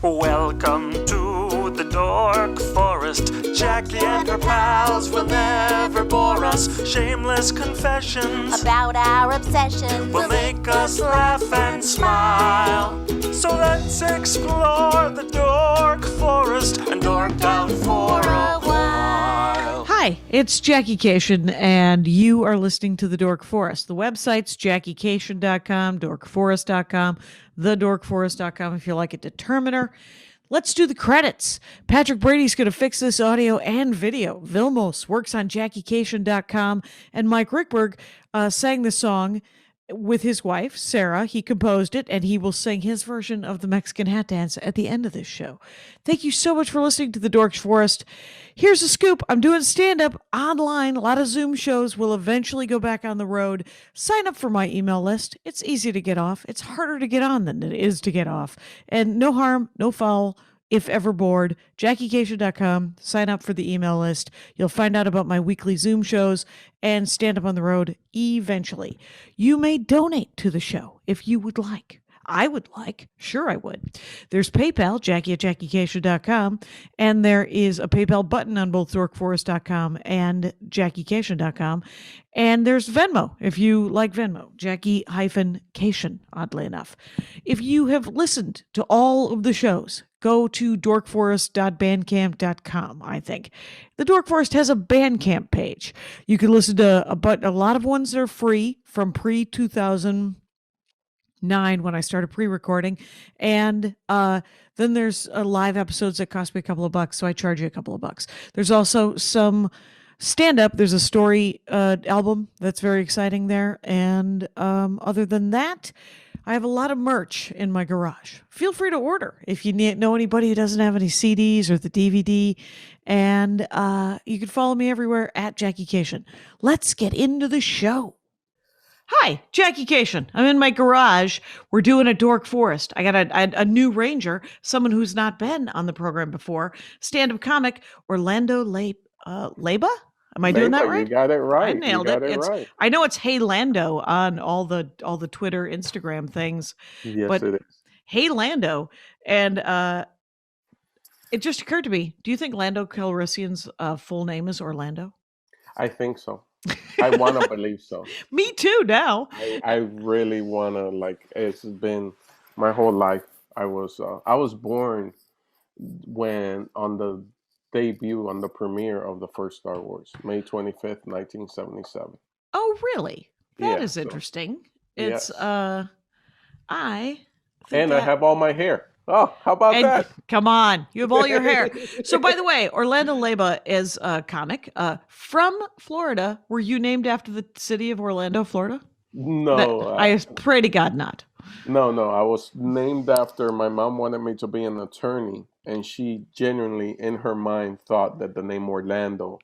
Welcome to the Dork Forest. Jackie and her pals will never bore us. Shameless confessions about our obsession will make us laugh and smile. So let's explore the Dork Forest and dork out for a while. Hi, it's Jackie Cation, and you are listening to The Dork Forest. The website's JackieCation.com, DorkForest.com, TheDorkForest.com if you like a determiner. Let's do the credits. Patrick Brady's going to fix this audio and video. Vilmos works on JackieCation.com, and Mike Ruekberg sang the song with his wife, Sarah. He composed it, and he will sing his version of the Mexican hat dance at the end of this show. Thank you so much for listening to The Dork Forest. Here's a scoop. I'm doing stand-up online. A lot of Zoom shows will eventually go back on the road. Sign up for my email list. It's easy to get off. It's harder to get on than it is to get off. And no harm, no foul. If ever bored, JackieCation.com, sign up for the email list. You'll find out about my weekly Zoom shows and stand up on the road eventually. You may donate to the show if you would like. I would like. Sure, I would. There's PayPal, Jackie at JackieCation.com, and there is a PayPal button on both DorkForest.com and JackieCation.com. And there's Venmo, if you like Venmo, Jackie-Cation, oddly enough. If you have listened to all of the shows, go to dorkforest.bandcamp.com, I think. The Dork Forest has a Bandcamp page. You can listen to a lot of ones that are free from pre-2009 when I started pre-recording. And then there's live episodes that cost me a couple of bucks, so I charge you a couple of bucks. There's also some stand-up. There's a story album that's very exciting there. And other than that, I have a lot of merch in my garage. Feel free to order if you know anybody who doesn't have any CDs or the DVD. And you can follow me everywhere at Jackie Cation. Let's get into the show. Hi, Jackie Cation. I'm in my garage. We're doing a Dork Forest. I got a new ranger, someone who's not been on the program before, stand-up comic Orlando Leyba. Am I doing that right? You got it right. I nailed it. Right. I know it's Hey Lando on all the Twitter, Instagram things. Yes, but it is. Hey Lando, and it just occurred to me. Do you think Lando Calrissian's full name is Orlando? I think so. I want to believe so. Me too. Now I really want to. It's been my whole life. I was born when on the debut on the premiere of the first Star Wars, May 25th, 1977. Oh, really? That is so, interesting. It's yes. I have all my hair. Oh, how about that? Come on, you have all your hair. So, by the way, Orlando Leyba is a comic from Florida. Were you named after the city of Orlando, Florida? No. I pray to God not. No. I was named after, my mom wanted me to be an attorney, and she genuinely, in her mind, thought that the name Orlando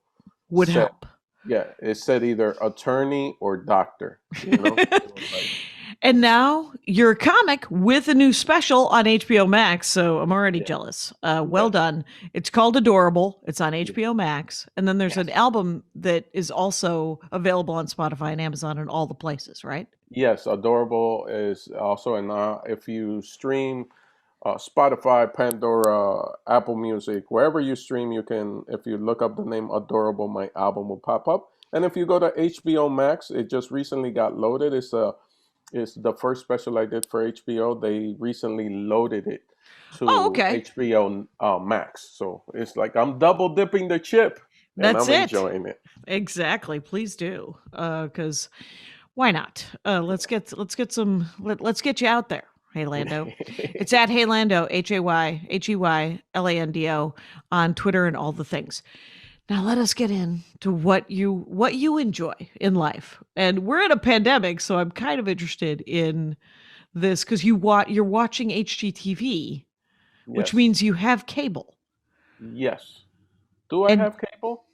would help. Yeah, it said either attorney or doctor. You know? And now you're a comic with a new special on HBO Max, so I'm already jealous. Well done. It's called Adorable. It's on HBO Max. And then there's an album that is also available on Spotify and Amazon and all the places, right? Yes, Adorable is also, and if you stream Spotify, Pandora, Apple Music, wherever you stream, you can, if you look up the name Adorable, my album will pop up. And if you go to HBO Max, it just recently got loaded. It's the first special I did for HBO. They recently loaded it to HBO Max. So it's like I'm double dipping the chip. And I'm enjoying it. Exactly. Please do. Because why not? Let's get you out there. Hey Lando. It's at Hey Lando, HeyLando on Twitter and all the things. Now let us get into what you enjoy in life. And we're in a pandemic, so I'm kind of interested in this because you're watching HGTV, which means you have cable. Yes. Do I have cable?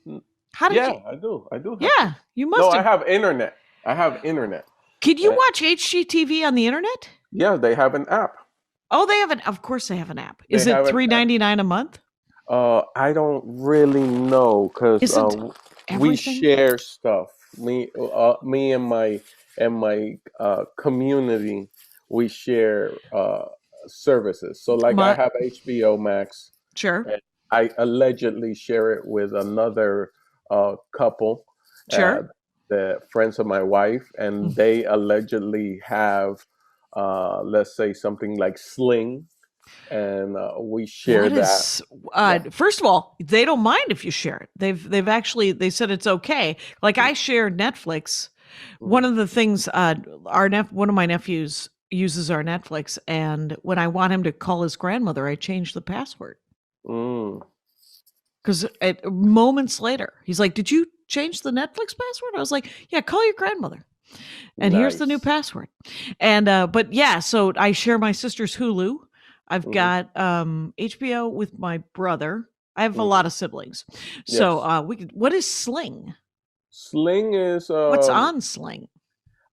How did you? I do. Yeah, you must. No, I have internet. Can you watch HGTV on the internet? Yeah, they have an app. Oh, they have an. Of course, they have an app. Is it $3.99 a month? I don't really know because we share stuff. Me and my community, we share services. So like I My have HBO Max, sure, and I allegedly share it with another couple, uh, sure. the friends of my wife, and they allegedly have, let's say, something like Sling, and we share What that. is Yeah. first of all, they don't mind if you share it. They've actually they said it's okay. Like I share Netflix. One Mhm. of the things one of my nephews uses our Netflix, and when I want him to call his grandmother, I change the password. Mm, Because moments later, he's like, "Did you change the Netflix password?" I was like, "Yeah, call your grandmother." And here's the new nice. password. And but yeah, so I share my sister's Hulu. I've Hmm. got HBO with my brother. I have a lot Hmm. of siblings. So Yes. we could what is Sling? Sling is What's on Sling?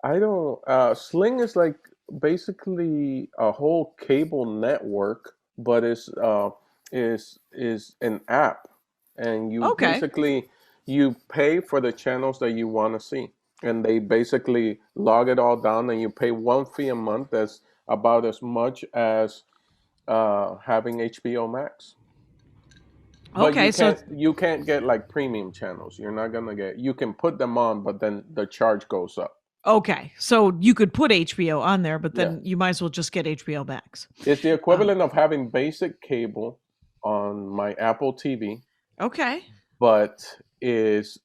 I don't Sling is like basically a whole cable network, but is an app, and you Okay. basically you pay for the channels that you want to see, and they basically log it all down, and you pay one fee a month that's about as much as having HBO Max. But Okay, so you can't get like premium channels. You're not gonna get. You can put them on, but then the charge goes up. okay. So you could put HBO on there, but Yeah. then you might as well just get HBO Max. It's the Um, equivalent of having basic cable on my Apple TV, okay. but is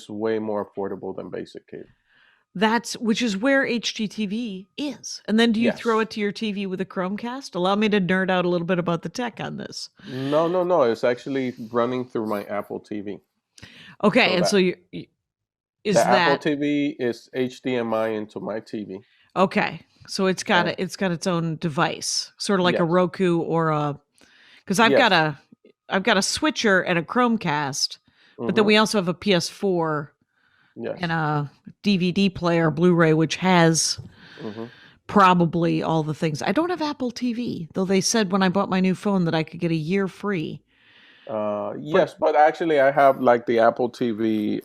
way more affordable than basic cable. That's which is where HGTV is. And then do you throw Yes. it to your TV with a Chromecast? Allow me to nerd out a little bit about the tech on this. No, no, no. It's actually running through my Apple TV. Okay, So and so is the Apple that TV is HDMI into my TV. okay? So And it's got its own device, sort of like a yes, Roku or a because yes. I've got a switcher and a Chromecast, but then Mm-hmm. we also have a PS4 and Yes. a DVD player, Blu-ray, which has Mm-hmm. probably all the things. I don't have Apple TV, though they said when I bought my new phone that I could get a year free. But Yes, but actually, I have like the Apple TV.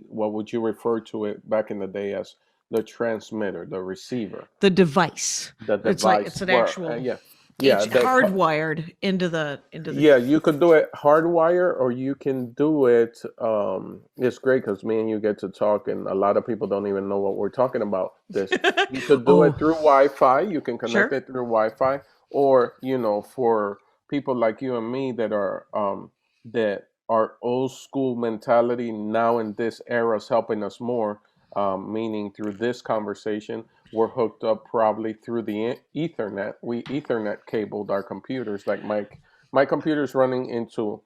What would you refer to it back in the day as the transmitter, the receiver, the device, the it's like device? it's an Where actual yeah, yeah, H hardwired into the yeah. You could do it hardwire, or you can do it. It's great because me and you get to talk, and a lot of people don't even know what we're talking about. This you could do it oh, through Wi-Fi. You can connect sure. it through Wi-Fi, or for people like you and me that are old school mentality now in this era is helping us more. Meaning through this conversation, we're hooked up probably through the Ethernet. We Ethernet cabled our computers. Like my computer's running into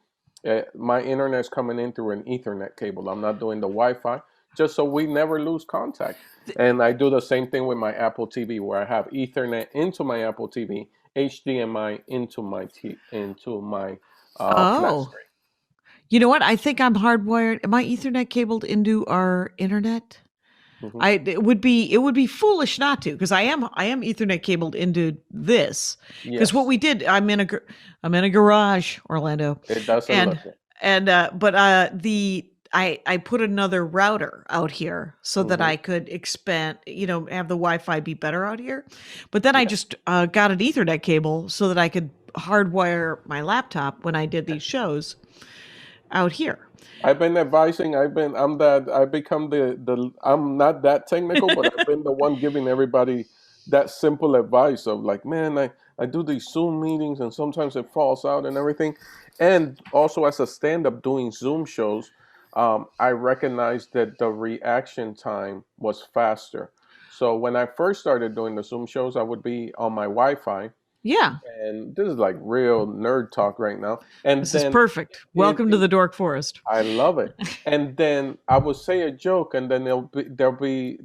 my internet's coming in through an Ethernet cable. I'm not doing the Wi-Fi, just so we never lose contact. And I do the same thing with my Apple TV, where I have Ethernet into my Apple TV, HDMI into my flat Oh, screen. you know what? I think I'm hardwired. Am I Ethernet cabled into our internet? Hmm. I it would be foolish not to because I am Ethernet cabled into this because what Yes, we did I'm in a garage, Orlando, it doesn't and look it. but the I put another router out here so that Hmm. I could expand, have the Wi-Fi be better out here. But then I Yeah. just got an Ethernet cable so that I could hardwire my laptop when I did these shows out here. I've been advising. I've become I'm not that technical, but I've been the one giving everybody that simple advice of like, man, I do these Zoom meetings and sometimes it falls out and everything. And also as a stand-up doing Zoom shows, I recognized that the reaction time was faster. So when I first started doing the Zoom shows, I would be on my Wi-Fi, Yeah, and this is like real nerd talk right now. And this is then perfect. it, Welcome to the Dork Forest. I love it. And then I will say a joke, and then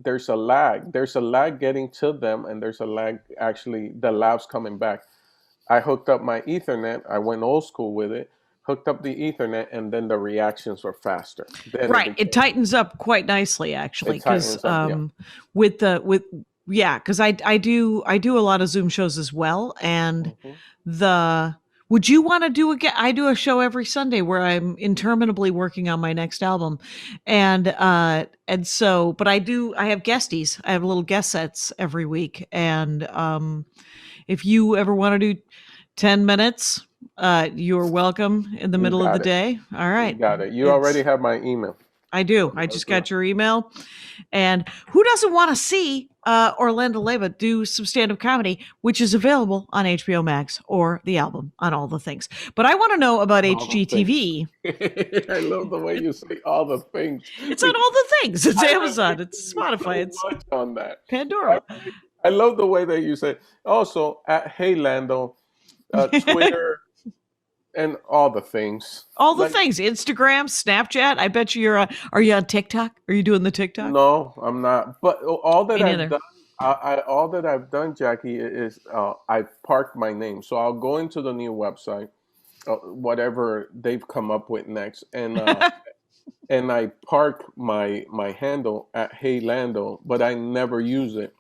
there's a lag. There's a lag getting to them, and there's a lag actually the laughs coming back. I hooked up my Ethernet. I went old school with it. Hooked up the Ethernet, and then the reactions were faster. Then it Right. It became tightens up quite nicely actually it cuz tightens up. Yeah. with yeah, cuz I do a lot of Zoom shows as well and Hmm. the Would you want to do I do a show every Sunday where I'm interminably working on my next album. And so, but I have guesties. I have little guest sets every week. And if you ever want to do 10 minutes, you're welcome in the You middle of the got it. day. All You right. got it. You already have my email. I do. I just got your email. And who doesn't want to see Orlando Leyba do some stand-up comedy, which is available on HBO Max or the album on all the things. But I want to know about All the HGTV. I love the way you say all the things. It's on all the things. It's I Amazon. relate It's to you Spotify. so It's much on that. Pandora. I love the way that you say. Also, at Hey Lando, Twitter, and all the things. All the Like, things. Instagram, Snapchat. I bet you are you on TikTok? Are you doing the TikTok? no, I'm not. But all that Me I've neither. done, all that I've done, Jackie, is I've parked my name. So I'll go into the new website, whatever they've come up with next, and I park my handle at Hey Lando, but I never use it.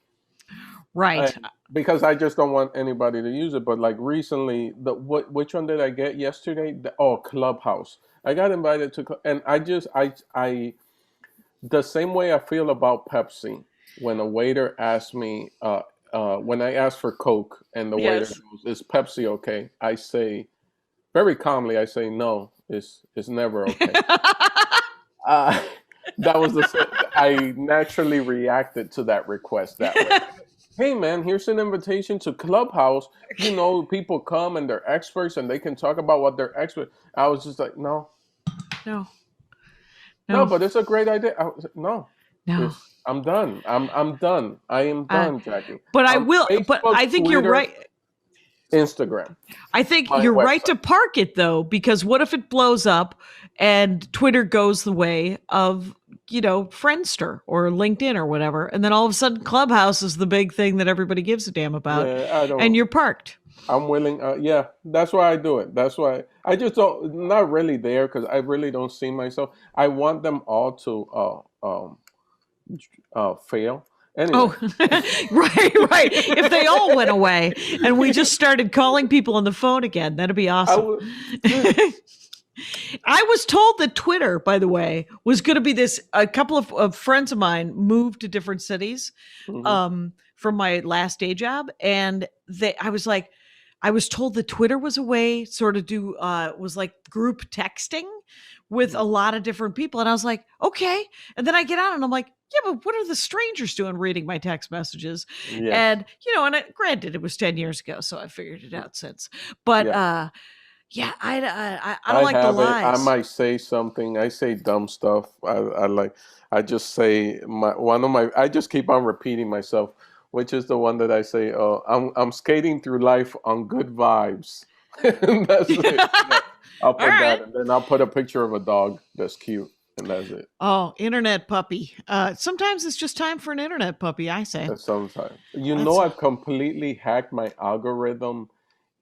Right. Because I just don't want anybody to use it. But like recently, which one did I get yesterday? Clubhouse. I got invited to, and I the same way I feel about Pepsi when a waiter asks me, when I ask for Coke and the waiter Yes. goes, "Is Pepsi okay?" I say very calmly, I say, "No, it's never okay." Uh, that was I naturally reacted to that request that way. Hey man, here's an invitation to Clubhouse. You know, people come and they're experts and they can talk about what they're expert. I was just like, no, No. no, No. but it's a great idea. I was like, no, No. I'm done. I'm done. I am done, Jackie. But I will. But Facebook, I think you're Twitter, right. Instagram, I think my you're right to website. park it though, because what if it blows up and Twitter goes the way of, Friendster or LinkedIn or whatever, and then all of a sudden Clubhouse is the big thing that everybody gives a damn about, Yeah, I and don't. you're parked. I'm willing. Yeah, that's why I do it. That's why I just don't. Not really there because I really don't see myself. I want them all to fail. Anyway, Oh, right. If they all went away and we just started calling people on the phone again, that'd be I awesome. would. Yeah. I was told that Twitter, by the way, was going to be this. A couple of friends of mine moved to different cities Mhm. from my last day job, and I was told that Twitter was a way sort of was like group texting with a lot of different people, and I was like, okay. And then I get on, and I'm like, yeah, but what are the strangers doing reading my text messages? Yes. And granted, it was 10 years ago, so I figured it out since. But Yeah. yeah, I don't I like the have it. I lies. might say something. I say dumb stuff. I like. I just say one of my. I just keep on repeating myself, which is the one that I say. Oh, I'm skating through life on good vibes. And that's it. Yeah. I'll All put right. that, and then I'll put a picture of a dog that's cute, and that's it. Oh, internet puppy. Sometimes it's just time for an internet puppy, I say. Sometimes, That's I've completely hacked my algorithm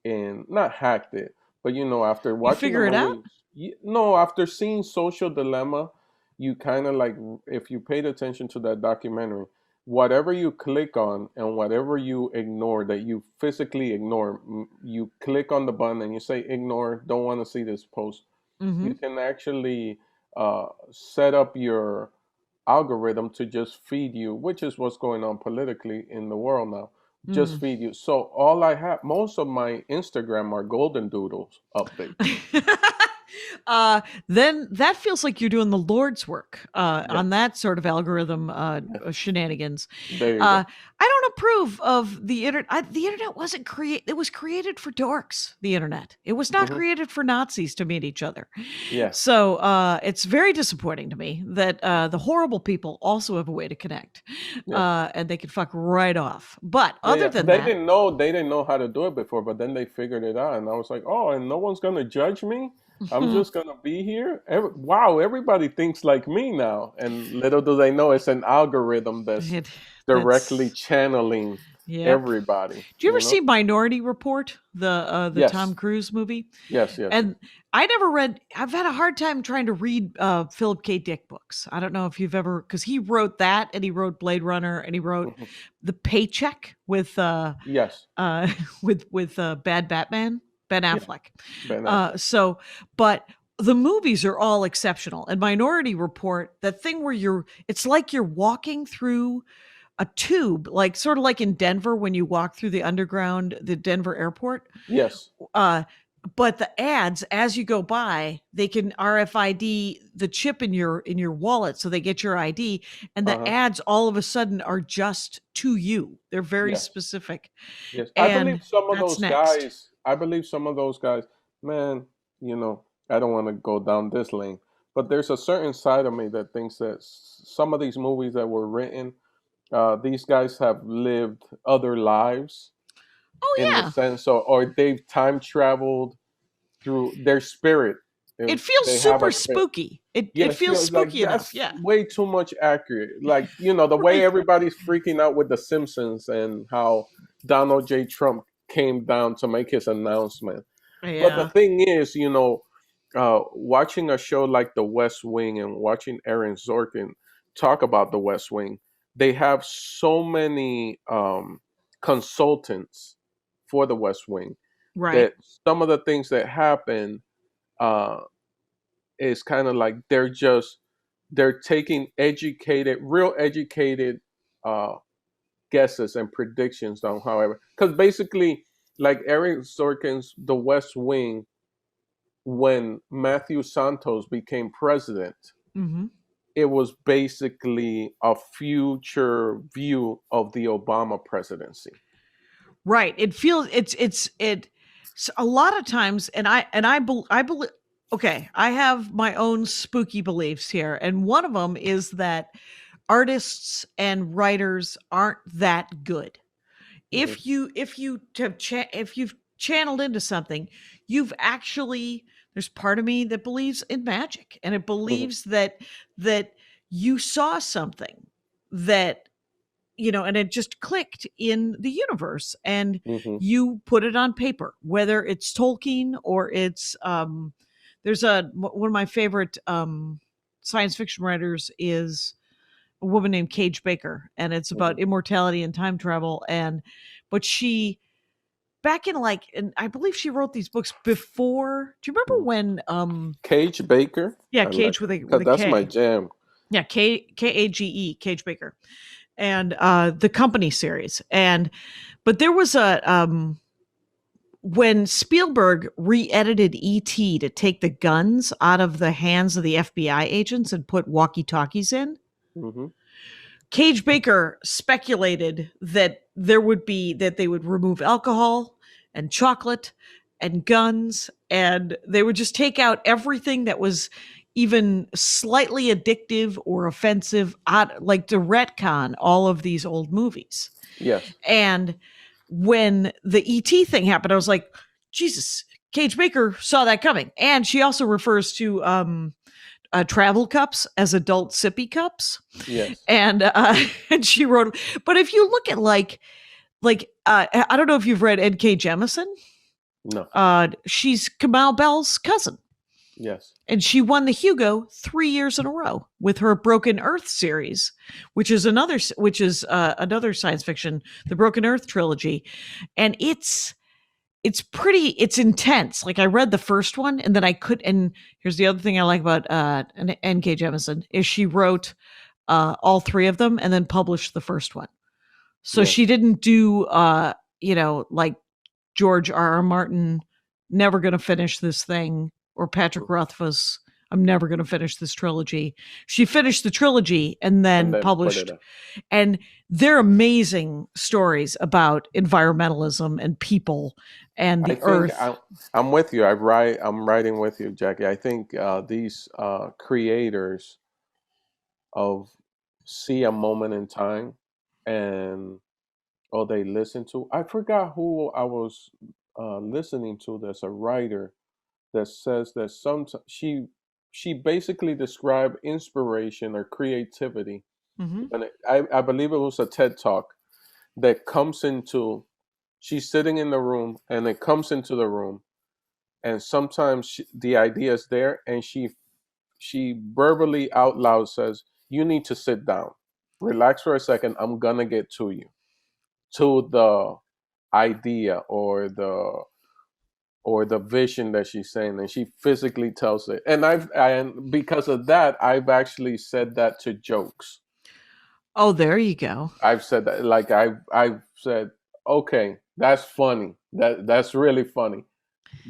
and not hacked it, but after You watching the figure it out? movie, no, after seeing Social Dilemma, you kind of like, if you paid attention to that documentary, whatever you click on and whatever you ignore, that you physically ignore, you click on the button and you say ignore, don't want to see this post. Mm-hmm. You can actually set up your algorithm to just feed you, which is what's going on politically in the world now. Just Mm. feed you. So all I have, most of my Instagram are golden doodles updates. Then that feels like you're doing the Lord's work Yeah, on that sort of algorithm yeah. shenanigans. There you Uh, go. I don't approve of the internet. The internet wasn't created. It was created for dorks. The internet. It was not Hmm. created for Nazis to meet each other. Yes. So it's very disappointing to me that the horrible people also have a way to connect, Yeah. and they can fuck right off. But Yeah, other yeah. than They that, didn't know how to do it before, but then they figured it out, and I was like, oh, and no one's gonna judge me. I'm just gonna be here. Wow, everybody thinks like me now, and little do they know it's an algorithm that's it, directly that's channeling yep. everybody. Do you ever see Minority Report, the Tom Yes, Cruise movie? yes, yes. And I never read. I've had a hard time trying to read Philip K. Dick books. I don't know if you've ever, because he wrote that, and he wrote Blade Runner, and he wrote Mhm. The Paycheck with Yes. with Bad Batman. Ben Yeah, Affleck. Ben Affleck. So, but the movies are all exceptional. And Minority Report, that thing where it's like you're walking through a tube, like sort of like in Denver when you walk through the Denver airport. Yes. Uh, but the ads, as you go by, they can RFID the chip in your wallet, so they get your ID, and the Uh-huh. ads all of a sudden are just to you. They're very Yes. specific, Yes. I believe and some of that's those next. guys, I believe some of those guys, man, I don't want to go down this lane, but there's a certain side of me that thinks that some of these movies that were written, these guys have lived other lives Oh in the yeah, sense, or they've time traveled through their spirit. it feels They have a super spirit. spooky. It Yes, feels feels like spooky enough. that's Yeah, way too much accurate. Like, the way right. everybody's freaking out with The Simpsons and how Donald J. Trump came down to make his announcement. But the Yeah, thing is, watching a show like The West Wing and watching Aaron Sorkin talk about The West Wing, they have so many consultants for The West Wing right. that some of the things that happen uh, is kind of like they're taking real educated uh, guesses and predictions on however, because basically, like Eric Sorkin's The West Wing, when Matthew Santos became president, Hmm. it was basically a future view of the Obama presidency. Right. It feels a lot of times, and I believe. Okay, I have my own spooky beliefs here, and one of them is that artists and writers aren't that good. Hmm. If you've channeled into something, you've actually there's part of me that believes in magic, and it Hmm. believes that you saw something that and it just clicked in the universe, and Hmm. you put it on paper, whether it's Tolkien or it's there's one of my favorite science fiction writers is a woman named Cage Baker, and it's Hmm. about immortality and time travel. And but she back in like, and I believe she wrote these books before. Do you remember Hmm. when Cage Baker, yeah, I like Cage with because a that's my K. jam. Yeah, Kage, Cage Baker. And the Company series. And but there was a when Spielberg re-edited E.T. to take the guns out of the hands of the FBI agents and put walkie-talkies in, Hmm. Cage Baker speculated that they would remove alcohol and chocolate and guns, and they would just take out everything that was even slightly addictive or offensive, like to retcon all of these old movies. Yes. And when the ET thing happened, I was like, Jesus, Cage Baker saw that coming. And she also refers to travel cups as adult sippy cups. Yes. And and she wrote, but if you look at I don't know if you've read N.K. Jemisin. No. She's Kamau Bell's cousin. Yes. And she won the Hugo 3 years in a row with her Broken Earth series, which is another science fiction, the Broken Earth trilogy, and it's intense. Like I read the first one, and then I could. And here's the other thing I like about N.K. Jemisin is she wrote all three of them and then published the first one. So Yes. she didn't do like George R. R. Martin, never going to finish this thing, or Patrick Rothfuss, I'm never going to finish this trilogy. She finished the trilogy and And then then put it published, up. and they're amazing stories about environmentalism and people and I the think earth. I'm with you. I'm writing with you, Jackie. I think these creators of see a moment in time, and they listen to. I forgot who I was listening to. There's a writer that says that sometimes she basically described inspiration or creativity, Hmm. and I believe it was a TED talk that comes into. She's sitting in the room, and it comes into the room, and sometimes the idea is there, and she verbally out loud says, "You need to sit down, relax for a second. I'm gonna get to you, to the idea or or the vision that she's saying, and she physically tells it. And because of that, I've actually said that to jokes. Oh, there you go. I've said that, like I've said, okay, that's funny. That's really funny.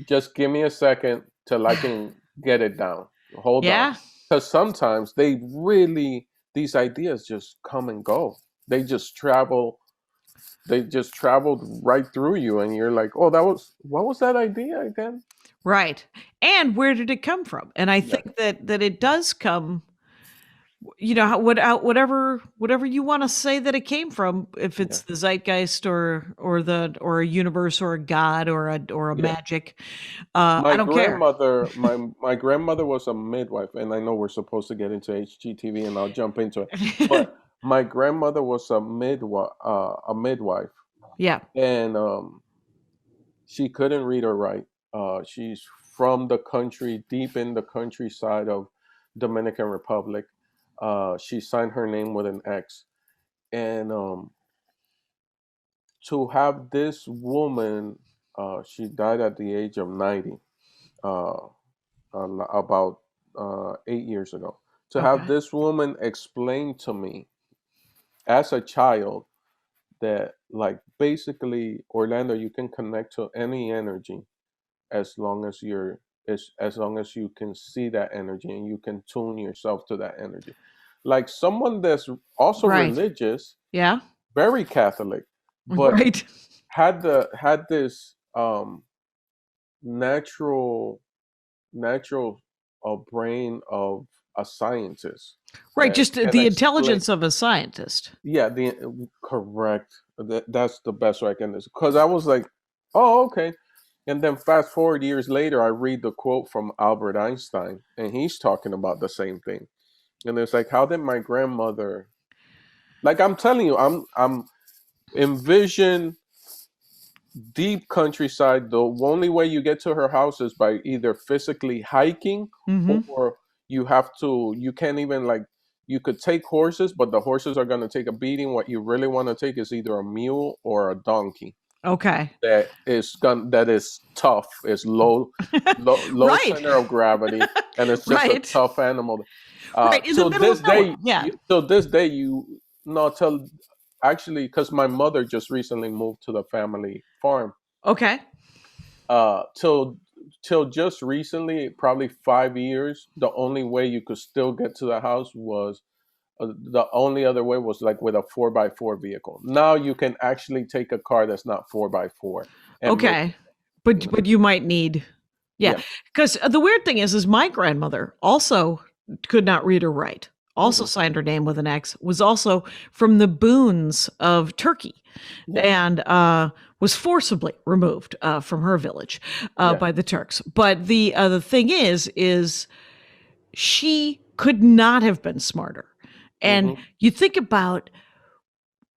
Just give me a second till I can get it down. Hold on, Yeah. because sometimes these ideas just come and go. They just travel. They just traveled right through you, and you're like, oh, what was that idea again? Right. And where did it come from? And I Yeah, think that it does come, whatever you want to say that it came from, if yeah, it's the zeitgeist or a universe or a god or a yeah. magic, My I don't care. grandmother, my grandmother was a midwife, and I know we're supposed to get into HGTV, and I'll jump into it. But my grandmother was a midwife, Yeah. and she couldn't read or write. She's from the country, deep in the countryside of Dominican Republic. She signed her name with an X, and to have this woman, she died at the age of 90. Uh, about 8 years ago. To have Okay. this woman explain to me as a child that, like, basically, Orlando, you can connect to any energy as long as as long as you can see that energy and you can tune yourself to that energy. Like someone that's also Right. religious, Yeah. very Catholic, but Right. had this natural natural brain of a scientist Right. that Just can the explain. intelligence of a scientist. Yeah, the correct. That's the best way I can. Because I was like, oh, okay. And then fast forward years later, I read the quote from Albert Einstein, and he's talking about the same thing. And it's like, how did my grandmother? Like I'm telling you, I'm envision deep countryside. The only way you get to her house is by either physically hiking, Mm-hmm. or you can't even, like, you could take horses, but the horses are going to take a beating. What you really want to take is either a mule or a donkey Okay. that is tough, is low Right. center of gravity, and it's just a Right. tough animal. Right. In the middle of nowhere. Yeah. Till this day, you no tell actually, because my mother just recently moved to the family farm. Okay. Till just recently, probably 5 years, the only way you could still get to the house was the only other way was like with a 4x4 vehicle. Now you can actually take a car that's not 4x4 and make Okay. it. But you might need, yeah, Yeah. because the weird thing is my grandmother also could not read or write. Also Hmm. signed her name with an X. Was also from the boons of Turkey, Yeah. and was forcibly removed from her village Yeah. by the Turks. But the thing is she could not have been smarter. And Hmm. you think about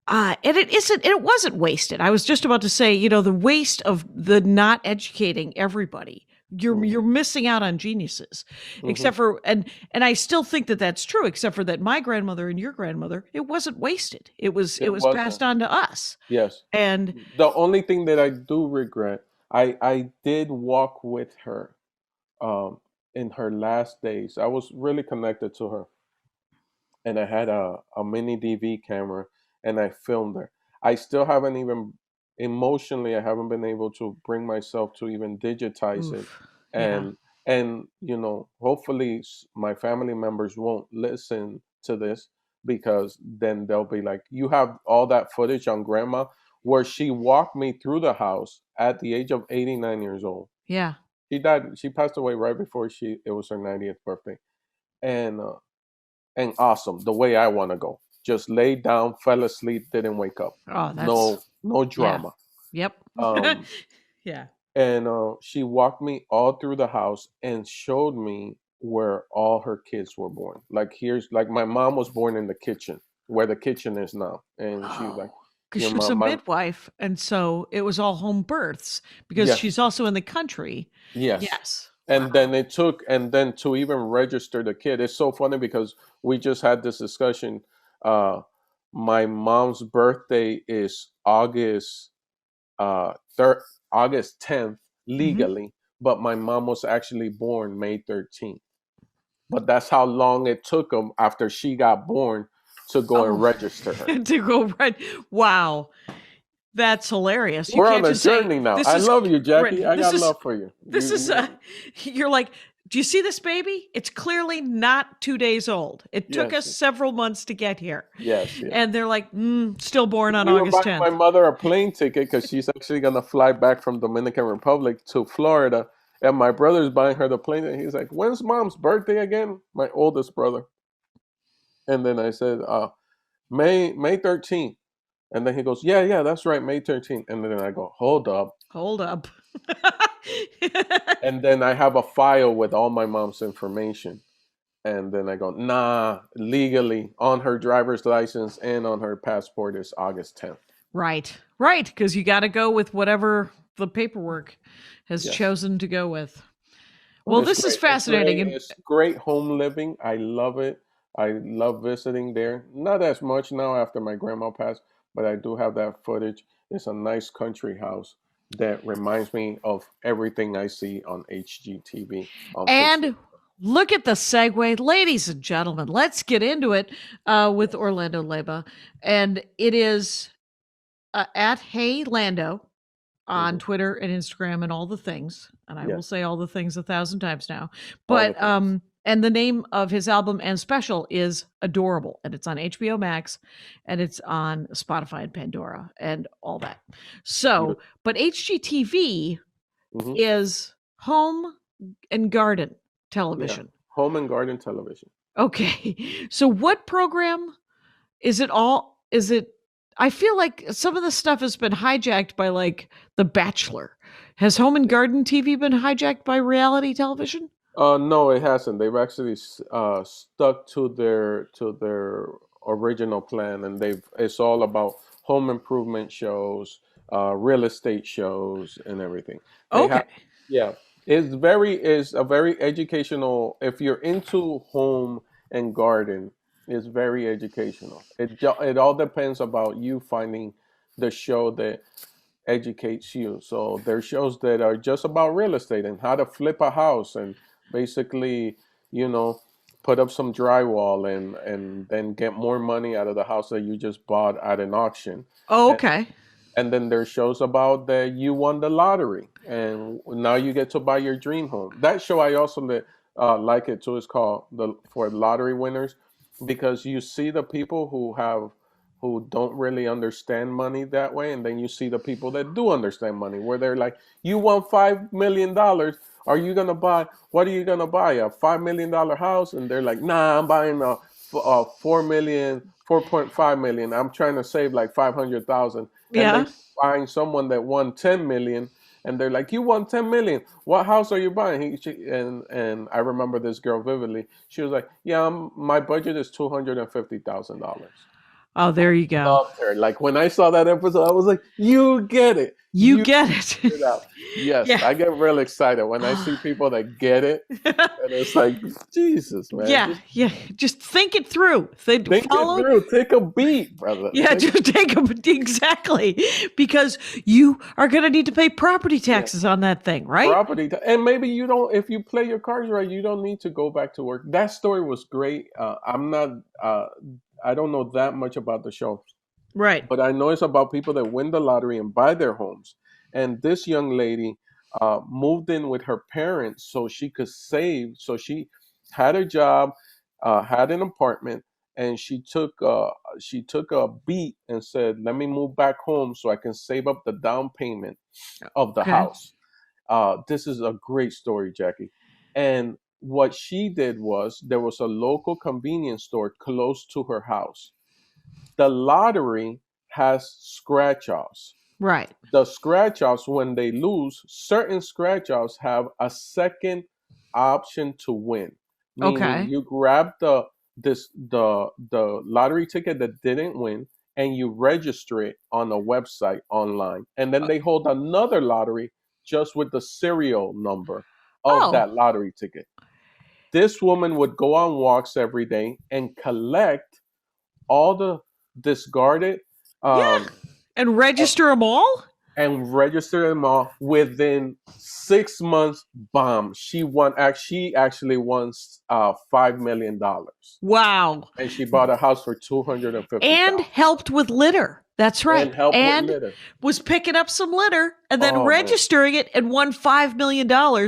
and it wasn't wasted. I was just about to say, the waste of the not educating everybody. Hmm. You're missing out on geniuses, Hmm. except for and I still think that that's true. Except for that, my grandmother and your grandmother, it wasn't wasted. It It was passed wasn't. on to us, Yes. and The only thing that I do regret, I did walk with her um, in her last days. I was really connected to her, and I had a mini DV camera, and I filmed her. I still haven't even emotionally, I haven't been able to bring myself to even digitize it, oof, yeah, and hopefully my family members won't listen to this, because then they'll be like, you have all that footage on grandma, where she walked me through the house at the age of 89 years old. yeah. She passed away right before it was her 90th birthday. And uh, and awesome, the way I want to go. Just laid down, fell asleep, didn't wake up. Oh, that's No yeah, drama. yep, Um, yeah. and she walked me all through the house and showed me where all her kids were born. Like, here's, like, my mom was born in the kitchen, where the kitchen is now, and she was like, Oh, because your she was mom, a my midwife, and so it was all home births because yes, she's also in the country. yes. Yes. And Wow. then to even register the kid, it's so funny because we just had this discussion. Uh, my mom's birthday is August 3rd, August 10th, legally, but my mom was actually born May 13th. But that's how long it took them after she got born to go and register her. To go right. Wow. That's hilarious. You We're on can't a just say journey now. this I is love you, Jackie. right, I this got is love for you. this is you're like, do you see this baby? It's clearly not 2 days old. It took us Yes, several months to get here. yes, yes. And they're like, still born on We were August buying my 10th. mother a plane ticket because she's actually gonna fly back from Dominican Republic to Florida, and my brother's buying her the plane. And he's like, "When's mom's birthday again?" My oldest brother. And then I said, May 13th." And then he goes, "Yeah, yeah, that's right, May 13th." And then I go, "Hold up." Hold up. And then I have a file with all my mom's information. And then I go, "Nah, legally on her driver's license and on her passport is August 10th." Right. Right. Because you got to go with whatever the paperwork has Yes. chosen to go with. But Well, it's this is great. fascinating. It's great home living. I love it. I love visiting there. Not as much now after my grandma passed, but I do have that footage. It's a nice country house that reminds me of everything I see on HGTV. And look at the segue. Ladies and gentlemen, let's get into it with Orlando Leyba. And it is at Hey Lando on Twitter and Instagram and all the things. And I will say all the things 1,000 times now. But and the name of his album and special is Adorable, and it's on HBO Max, and it's on Spotify and Pandora and all that. So, but HGTV is home and garden television. Home and garden television. Okay. So what program is it all? Is it, I feel like some of the stuff has been hijacked by like The Bachelor. Has home and garden TV been hijacked by reality television? No, it hasn't. They've actually stuck to their original plan, and it's all about home improvement shows, real estate shows, and everything. Okay. Yeah, it's a very educational. If you're into home and garden, it's very educational. It all depends about you finding the show that educates you. So there's shows that are just about real estate and how to flip a house and basically, you know, put up some drywall and then get more money out of the house that you just bought at an auction. Oh, okay. And then there's shows about that you won the lottery and now you get to buy your dream home. That show I also like it too. It's called the for lottery winners because you see the people who don't really understand money that way, and then you see the people that do understand money, where they're like, "You won $5 million. Are you gonna buy? What are you gonna buy? A $5 million house?" And they're like, "Nah, I'm buying a 4 million, 4.5 million. I'm trying to save like 500,000." And then Yeah. find someone that won 10 million, and they're like, "You won 10 million. What house are you buying?" And I remember this girl vividly. She was like, "Yeah, my budget is $250,000." Oh, there you go. Loved her. Like when I saw that episode, I was like, "You get it. You get figured it. it out." Yes, Yeah. I get real excited when I see people that get it, and it's like, Jesus, man. Yeah, yeah. Just think it through. Think it through. Take a beat, brother. Yeah, just take them exactly, because you are going to need to pay property taxes on that thing, right? And maybe you don't. If you play your cards right, you don't need to go back to work. That story was great. I'm not. I don't know that much about the show. Right. But I know it's about people that win the lottery and buy their homes. And this young lady moved in with her parents so she could save. So she had a job, had an apartment, and she took a beat and said, "Let me move back home so I can save up the down payment of the house." This is a great story, Jackie. And what she did was there was a local convenience store close to her house. The lottery has scratch offs. Right. The scratch offs, when they lose, certain scratch offs have a second option to win. Meaning you grab the lottery ticket that didn't win and you register it on a website online. And then they hold another lottery just with the serial number of that lottery ticket. This woman would go on walks every day and collect all the discarded and register them all and registered them all within 6 months. Bomb! She won. She actually won $5 million, Wow. and she bought a house for 250,000 And helped with litter. That's right. and helped with And litter. was picking up some litter and then Oh, man. registering it and won $5 million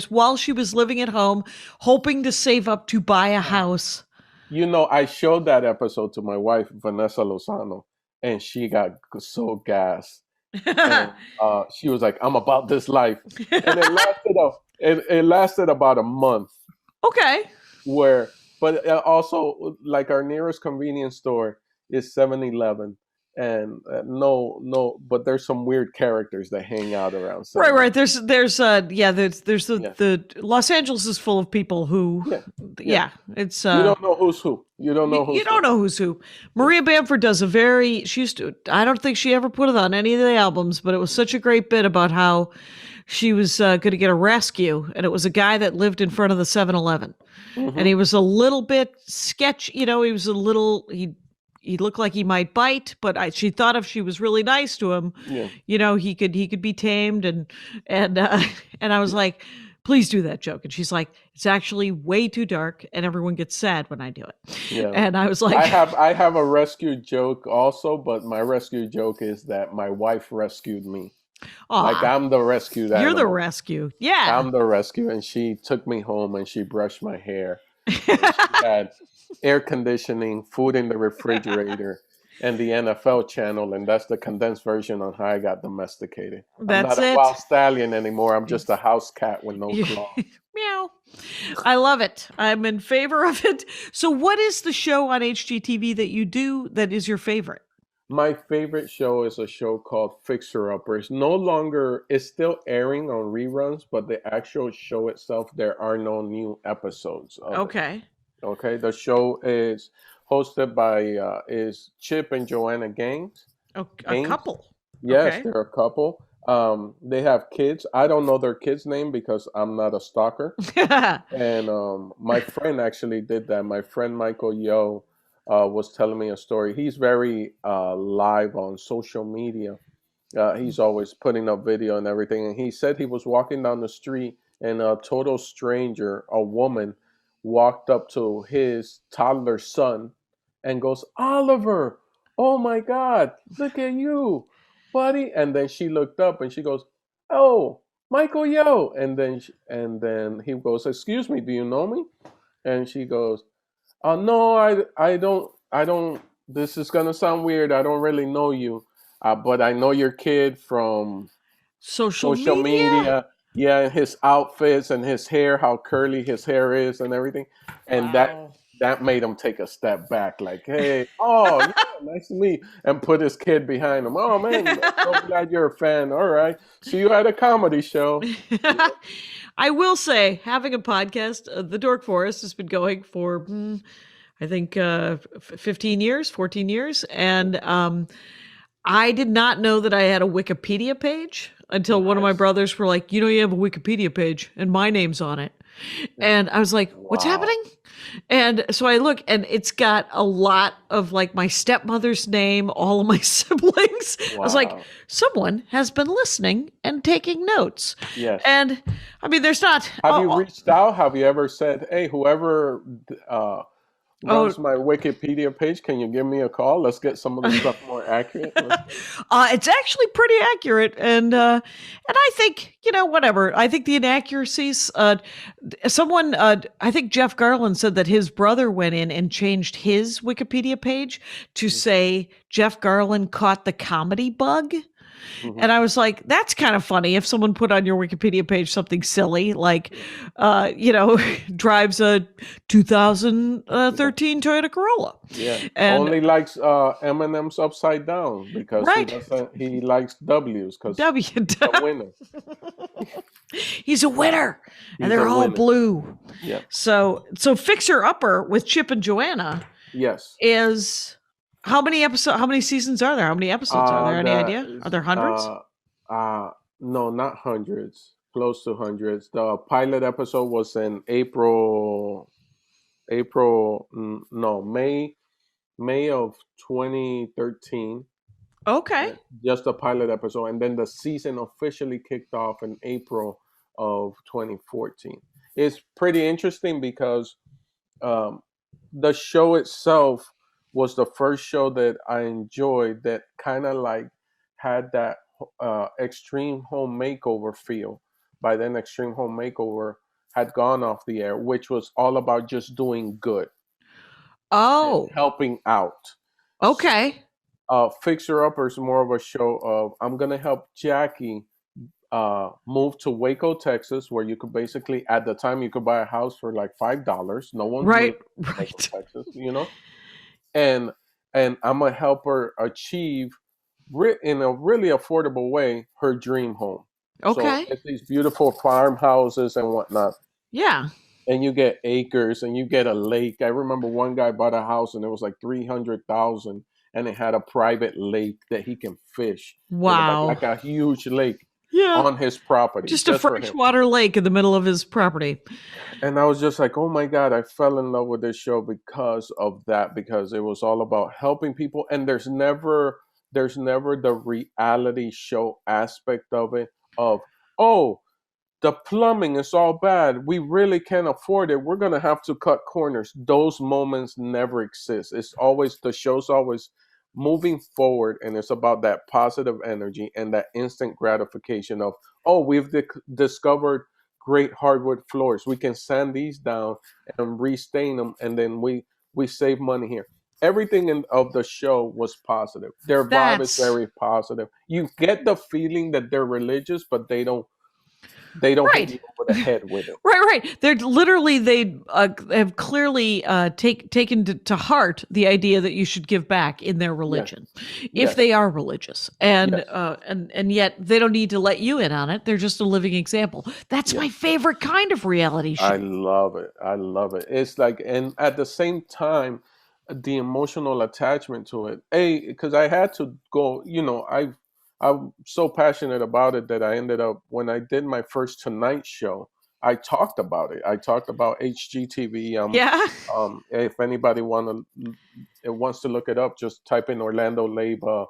while she was living at home, hoping to save up to buy a house. You know, I showed that episode to my wife, Vanessa Lozano, and she got so gassed. And she was like, "I'm about this life," and it lasted about a month. Okay. But also, like, our nearest convenience store is 7-Eleven, and no, but there's some weird characters that hang out around. Right. There's Yeah. the Los Angeles is full of people who, Yeah. it's You don't know who's who. You don't know who's you don't know who's who. Maria Bamford does she used to, I don't think she ever put it on any of the albums, but it was such a great bit about how she was going to get a rescue, and it was a guy that lived in front of the 7-Eleven. And he was a little bit sketch, he was a little, he looked like he might bite, but she thought if she was really nice to him, he could be tamed. And I was like, please do that joke. And she's like, it's actually way too dark, and everyone gets sad when I do it. Yeah. And I was like, I have a rescue joke also, but my rescue joke is that my wife rescued me. Like, I'm the rescue. You're the rescue. Yeah. I'm the rescue, and she took me home and she brushed my hair. She had air conditioning, food in the refrigerator, and the NFL channel, and that's the condensed version on how I got domesticated. That's I'm not it. a wild stallion anymore. I'm just a house cat with no claws. Meow. I love it. I'm in favor of it. So what is the show on HGTV that you do that is your favorite? My favorite show is a show called Fixer Upper. It's still airing on reruns, but the actual show itself, there are no new episodes of it. Okay. The show is hosted by is Chip and Joanna Gaines. A Gaines. couple. Yes, Okay. they're a couple. They have kids. I don't know their kid's name because I'm not a stalker. And my friend actually did that. My friend Michael Yo was telling me a story. He's very live on social media. He's always putting up video and everything. And he said he was walking down the street, and a total stranger, a woman, walked up to his toddler son and goes, "Oliver, oh my God, look at you, buddy." And then she looked up and she goes, "Oh, Michael Yo." And then he goes, "Excuse me, do you know me?" And she goes, "No, I don't. This is gonna sound weird. I don't really know you, but I know your kid from Social media. Yeah, and his outfits and his hair, how curly his hair is, and everything." And that made him take a step back, like, "Hey, oh, yeah, nice to meet," and put his kid behind him. "Oh man, I'm so glad you're a fan. All right, see you at a comedy show." I will say, having a podcast, the Dork Forest has been going for, I think, 15 years, 14 years. And I did not know that I had a Wikipedia page until one of my brothers were like, you have a Wikipedia page and my name's on it. And I was like, what's happening? And so I look, and it's got a lot of, like, my stepmother's name, all of my siblings. I was like, someone has been listening and taking notes. Yes. And I mean, there's not. Have you reached out? Have you ever said, "Hey, whoever runs my Wikipedia page, can you give me a call? Let's get some of the stuff more accurate." It's actually pretty accurate, and I think whatever. I think the inaccuracies. Someone, I think Jeff Garland said that his brother went in and changed his Wikipedia page to say Jeff Garland caught the comedy bug. And I was like, that's kind of funny if someone put on your Wikipedia page something silly, like, drives a 2013 Toyota Corolla. Yeah. And only likes M&M's upside down because he likes W's because he's a winner. He's a winner. And they're all blue. Yeah. So Fixer Upper with Chip and Joanna is... How many seasons are there? How many episodes are there? Any idea? Are there hundreds? No, not hundreds. Close to hundreds. The pilot episode was in May of 2013. Okay. just a pilot episode, and then the season officially kicked off in April of 2014. It's pretty interesting because um, the show itself was the first show that I enjoyed that kind of like had that Extreme Home Makeover feel. By then, Extreme Home Makeover had gone off the air, which was all about just doing good and Oh, helping out. okay. Fixer Upper is more of a show of I'm gonna help Jackie move to Waco, Texas, where you could basically at the time you could buy a house for like $5. No one's Right, living in Waco, right. Texas, and I'm gonna help her achieve in a really affordable way her dream home. So Okay. it's these beautiful farmhouses and whatnot, Yeah. and you get acres and you get a lake. I remember one guy bought a house and it was like 300,000, and it had a private lake that he can fish in the back, Wow. like a huge lake Yeah. on his property Just a just for him. freshwater lake in the middle of his property. And I was just like, oh my God, I fell in love with this show because of that, because it was all about helping people. And there's never the reality show aspect of it of, oh, the plumbing is all bad. We really can't afford it. We're gonna have to cut corners. Those moments never exist. It's always the show's always moving forward, and it's about that positive energy and that instant gratification of, oh, we've discovered great hardwood floors. We can sand these down and restain them, and then we save money here. Everything of the show was positive. Their vibe is That's very positive. You get the feeling that they're religious, but they don't hit right. you over the head with it. Right. They're literally they have clearly taken to heart the idea that you should give back in their Yes, religion, if yes, they are religious, and yes, and yet they don't need to let you in on it. They're just a living example. That's yes. my favorite kind of reality I show. love it. I love it. It's like, and at the same time, the emotional attachment to it. Because I had to go. I'm so passionate about it that I ended up when I did my first Tonight Show. I talked about it. I talked about HGTV. Yeah. If anybody wants to look it up, just type in Orlando Leyba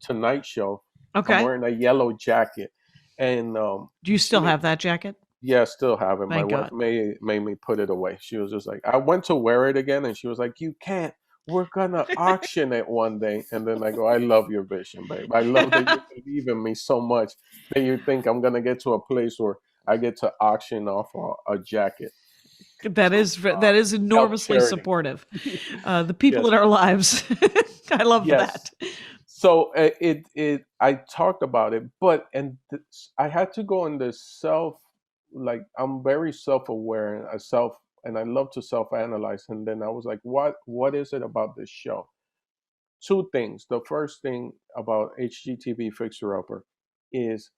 Tonight Show. I'm Okay. wearing a yellow jacket, and Do you still have that jacket? yeah, I still have it. My Thank wife God. made me put it away. She was just like, I went to wear it again, and she was like, "You can't. We're gonna auction it one day." And then I go, "I love your vision, babe. I love that you believe in me so much that you think I'm gonna get to a place where I get to auction off a jacket That is help enormously charity." supportive. The people Yes, in our lives. I love yes. that. So I talked about it, but I had to go in this like I'm very self aware and and I love to self analyze. And then I was like, what is it about this show? Two things. The first thing about HGTV Fixer Upper is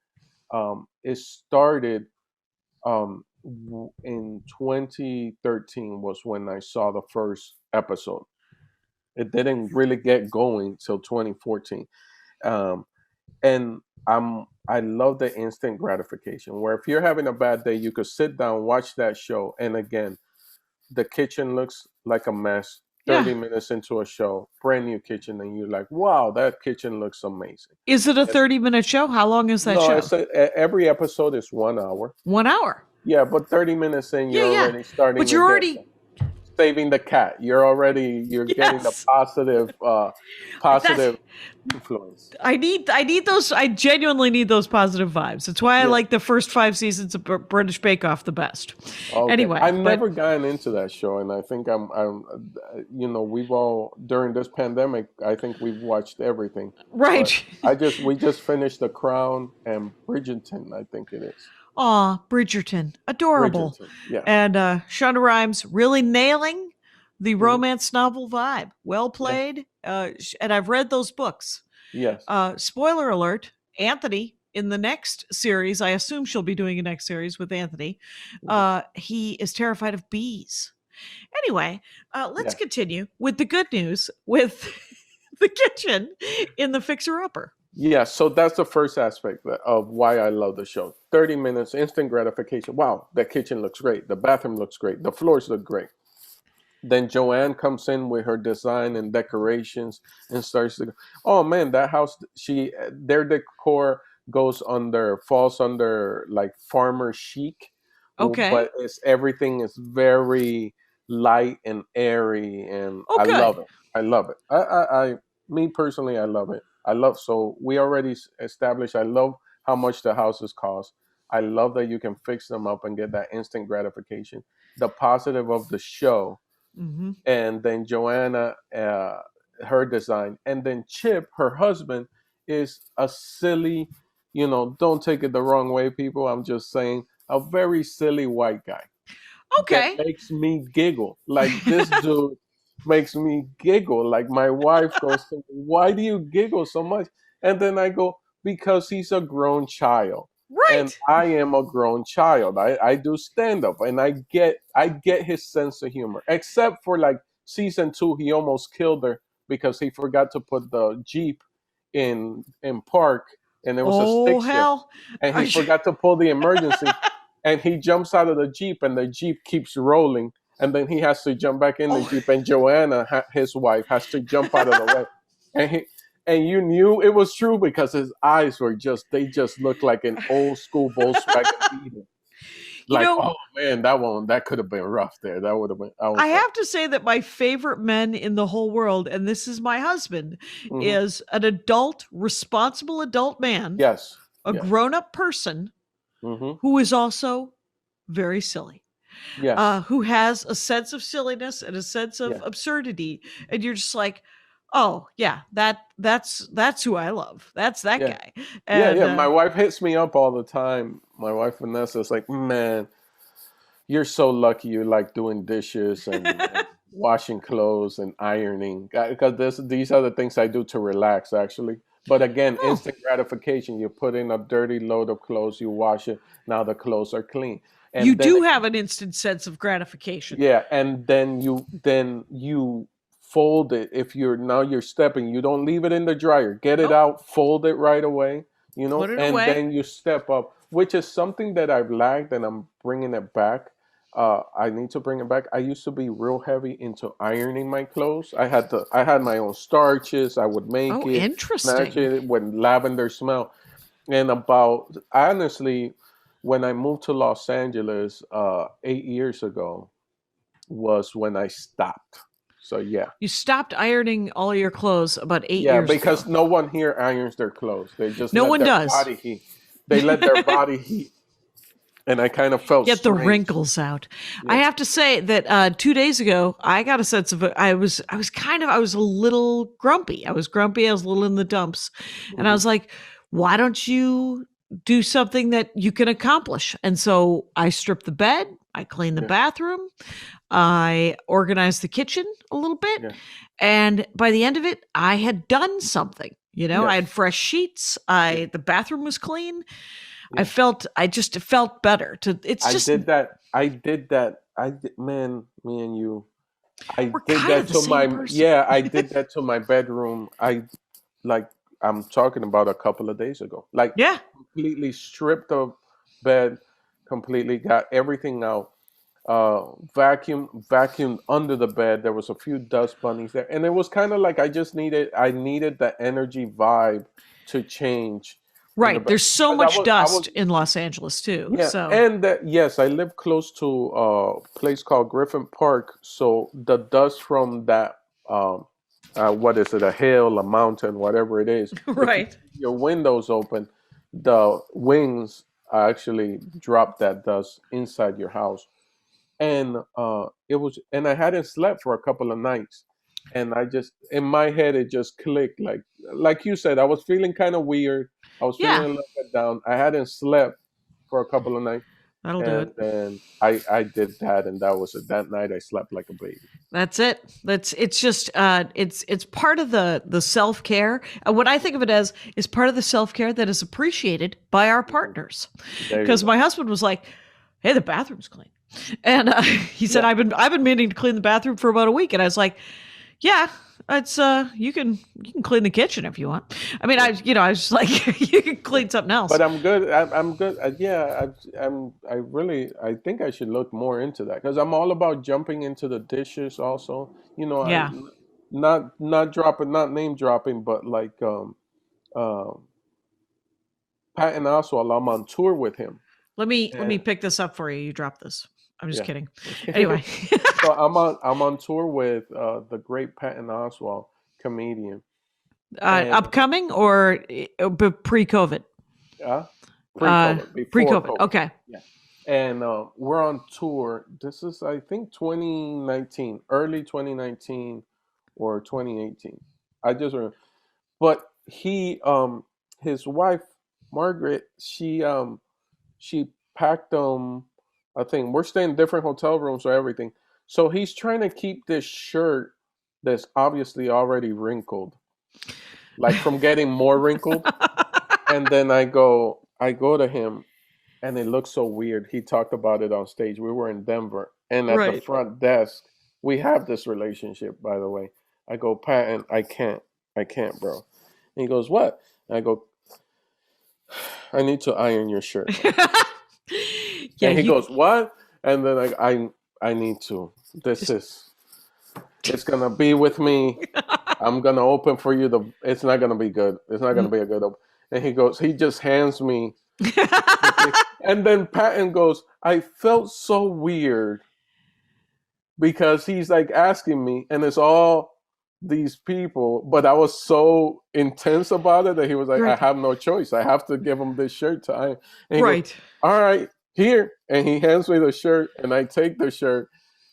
it started in 2013 was when I saw the first episode. It didn't really get going till 2014. Um, and I love the instant gratification where if you're having a bad day, you could sit down, watch that show, and again, the kitchen looks like a mess. Yeah. 30 minutes into a show, brand new kitchen, and you're like, wow, that kitchen looks amazing. Is it a And 30-minute show? How long is that no, show? every episode is 1 hour. 1 hour. Yeah, but 30 minutes in, Yeah, you're yeah. already starting But to you're get already saving the cat. You're getting the yes. That's positive influence. I need those. I genuinely need those positive vibes. That's why I Yeah. like the first 5 seasons of British Bake Off the best. Okay, Anyway, I've but never gotten into that show, and I think we've all during this pandemic. I think we've watched everything, but right. we just finished The Crown and Bridgerton. I think it is Aw, Bridgerton, adorable, Bridgerton. Yeah, and Shonda Rhimes really nailing the hmm romance novel vibe. Well yes, played. And I've read those books. yes, Spoiler alert: Anthony in the next series. I assume she'll be doing a next series with Anthony. mhm, He is terrified of bees. Anyway, let's yes, continue with the good news with the kitchen in the Fixer Upper. yeah. So that's the first aspect of why I love the show. 30 minutes, instant gratification. Wow, the kitchen looks great. The bathroom looks great. The floors look great. Then Joanne comes in with her design and decorations and starts to go, oh man, that house, their decor falls under like farmer chic, Okay. but everything is very light and airy, and Oh, I good. love it. I love it. Me personally, I love it. So we already established, I love how much the houses cost. I love that you can fix them up and get that instant gratification. The positive of the show, Hmm. and then Joanna, her design, and then Chip, her husband, is a silly, don't take it the wrong way, people. I'm just saying, a very silly white guy that Okay. makes me giggle. Like this dude makes me giggle. Like my wife goes, "Why do you giggle so much?" And then I go, "Because he's a grown child." And Right. I am a grown child. I do stand up, and I get his sense of humor. Except for like season 2, he almost killed her because he forgot to put the Jeep in park, and there was a Oh, stick shift, hell. and he forgot to pull the emergency, and he jumps out of the Jeep, and the Jeep keeps rolling, and then he has to jump back in the Oh. Jeep, and Joanna, his wife, has to jump out of the way, and you knew it was true because his eyes were just looked like an old school Volkswagen Beetle. You Like, know, oh man, that could have been rough there. That would have been. I I was like, have to say that my favorite men in the whole world, and this is my husband, hmm, is an adult, responsible adult man, yes, a yes, grown up person hmm, who is also very silly, yes, who has a sense of silliness and a sense of yeah, absurdity. And you're just like, oh, yeah, that's who I love. That's that yeah. guy. Yeah, And yeah. My wife hits me up all the time. My wife Vanessa is like, man, you're so lucky you like doing dishes and washing clothes and ironing. Because these are the things I do to relax, actually. But again, oh, instant gratification. You put in a dirty load of clothes, you wash it. Now the clothes are clean. you And then do have an instant sense of gratification. yeah, and then you fold it. If you're stepping, you don't leave it in the dryer. Get it Nope, out, fold it right away, put it and away. then you step up, which is something that I've lagged, and I'm bringing it back. I need to bring it back. I used to be real heavy into ironing my clothes. I had my own starches. I would make Oh, it, snatch interesting. it with lavender smell. And about honestly, when I moved to Los Angeles 8 years ago, was when I stopped. So yeah, You stopped ironing all your clothes about 8 yeah, years ago. because no one here irons their clothes. They just No let one their does. body heat. They let their body heat, and I kind of felt Get the strange. wrinkles out. I Yeah. have to say that 2 days ago, I got a sense of it. I was a little grumpy. I was grumpy. I was a little in the dumps, and I Hmm. was like, "Why don't you do something that you can accomplish?" And so I stripped the bed. I cleaned the Yeah. bathroom. I organized the kitchen a little bit. Yeah. And by the end of it, I had done something. I had Yes. fresh sheets. Yeah. The bathroom was clean. Yeah. I just felt better to it's I just did that. I did that. Man, me and you. I we're did kind that of the to same my person. yeah. I did that to my bedroom. Like I'm talking about a couple of days ago. Like Yeah. completely stripped the bed, completely got everything out. Vacuumed under the bed. There was a few dust bunnies there, and it was kind of like I needed the energy vibe to change in the Right. bed. There's so 'Cause I much was I dust was in Los Angeles too. yeah, So, and that yes, I live close to a place called Griffin Park, so the dust from that um what is it, a hill, a mountain, whatever it is, if you right. keep your windows open, the wings actually drop that dust inside your house. And I hadn't slept for a couple of nights, and I just in my head it just clicked, like you said, I was feeling kind of weird. I was feeling Yeah, a little bit down. I hadn't slept for a couple of nights, that'll do and it. then I did that, and that was it. That night I slept like a baby. That's it. That's it's just it's part of the self-care. What I think of it as is part of the self-care that is appreciated by our Mhm. partners. There you Cuz go. my husband was like, "Hey, the bathroom's clean." And he said, Yeah. I've been meaning to clean the bathroom for about a week." And I was like, "Yeah, It's you can clean the kitchen if you want. I mean, I was just like you can clean something else. But I'm good. I'm good. Yeah, I really. I think I should look more into that because I'm all about jumping into the dishes. Also, Yeah. not dropping, not name dropping, but like um, Patton Oswalt. I'm on tour with him. Let me And pick this up for you. You drop this. I'm just yeah. kidding. Anyway. So I'm on tour with the great Patton Oswalt, comedian, and Upcoming or pre-COVID? uh, pre-COVID, before Pre-COVID. COVID. Okay. Yeah. And we're on tour. This is, I think, 2019, early 2019 or 2018. I just remember. But his wife, Margaret, she packed I think we're staying in different hotel rooms or everything. So he's trying to keep this shirt that's obviously already wrinkled, like from getting more wrinkled. And then I go to him, and it looks so weird. He talked about it on stage. We were in Denver, and at the Right. front desk, we have this relationship, by the way. I go, Patton, I can't, bro. And he goes, what? And I go, I need to iron your shirt, man. Yeah, And he goes, what? And then I need to. It's gonna be with me. I'm gonna open for you. It's not gonna be good. It's not gonna be a good open. And he just hands me the thing. And then Patton goes, I felt so weird because he's like asking me, and it's all these people, but I was so intense about it that he was like, I Right. have no choice. I have to give him this shirt to iron. And he goes, Right. all right, here. And he hands me the shirt, and I take the shirt.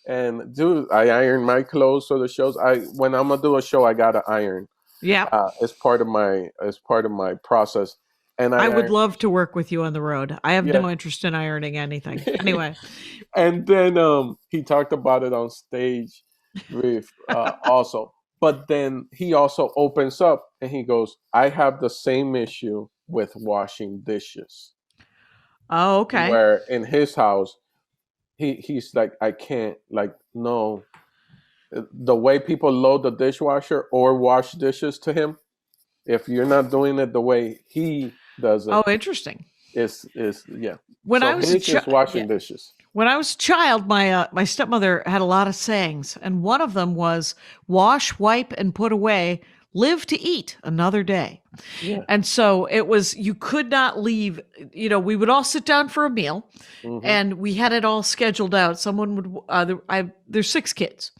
And dude, I iron my clothes for the shows. When I'm gonna do a show, I gotta iron. Yeah. It's part of my process. And I I would iron, love to work with you on the road. I have yeah. no interest in ironing anything. Anyway. And then he talked about it on stage with also. But then he also opens up and he goes, I have the same issue with washing dishes. Oh, okay. Where in his house, he's like, I can't, like, no. The way people load the dishwasher or wash dishes to him, if you're not doing it the way he does it, Oh, interesting. is yeah. When So I was a his is washing yeah. dishes. When I was a child, my stepmother had a lot of sayings, and one of them was wash, wipe, and put away, live to eat another day. Yeah. And so it was, you could not leave, we would all sit down for a meal Mm-hmm. and we had it all scheduled out. Someone would, there's 6 kids.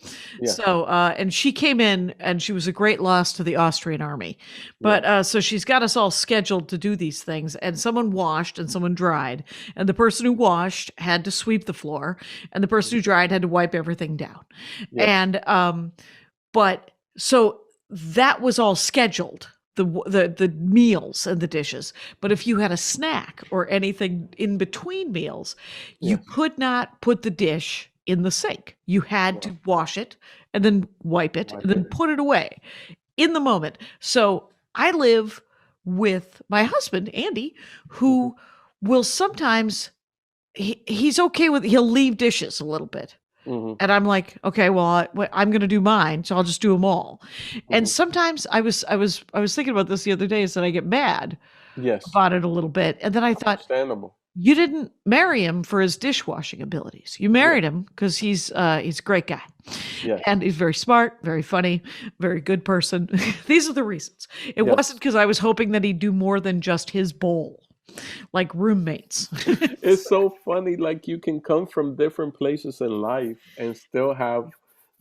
Yeah. So, and she came in and she was a great loss to the Austrian army. But, so she's got us all scheduled to do these things, and someone washed and someone dried, and the person who washed had to sweep the floor, and the person who dried had to wipe everything down. Yes. And, but so that was all scheduled, the meals and the dishes. But if you had a snack or anything in between meals, you could not put the dish in the sink. You had to wash it and then wipe it and then put it away in the moment. So I live with my husband, Andy, who will sometimes, he's okay with, he'll leave dishes a little bit. Mm-hmm. And I'm like, okay, well, I'm going to do mine, so I'll just do them all. And sometimes I was thinking about this the other day, is that I get mad Yes. about it a little bit, and then I thought, Understandable. you didn't marry him for his dishwashing abilities. You married him because he's a great guy, Yes. and he's very smart, very funny, very good person. These are the reasons. It Yes. wasn't because I was hoping that he'd do more than just his bowl, like roommates. It's so funny, like you can come from different places in life and still have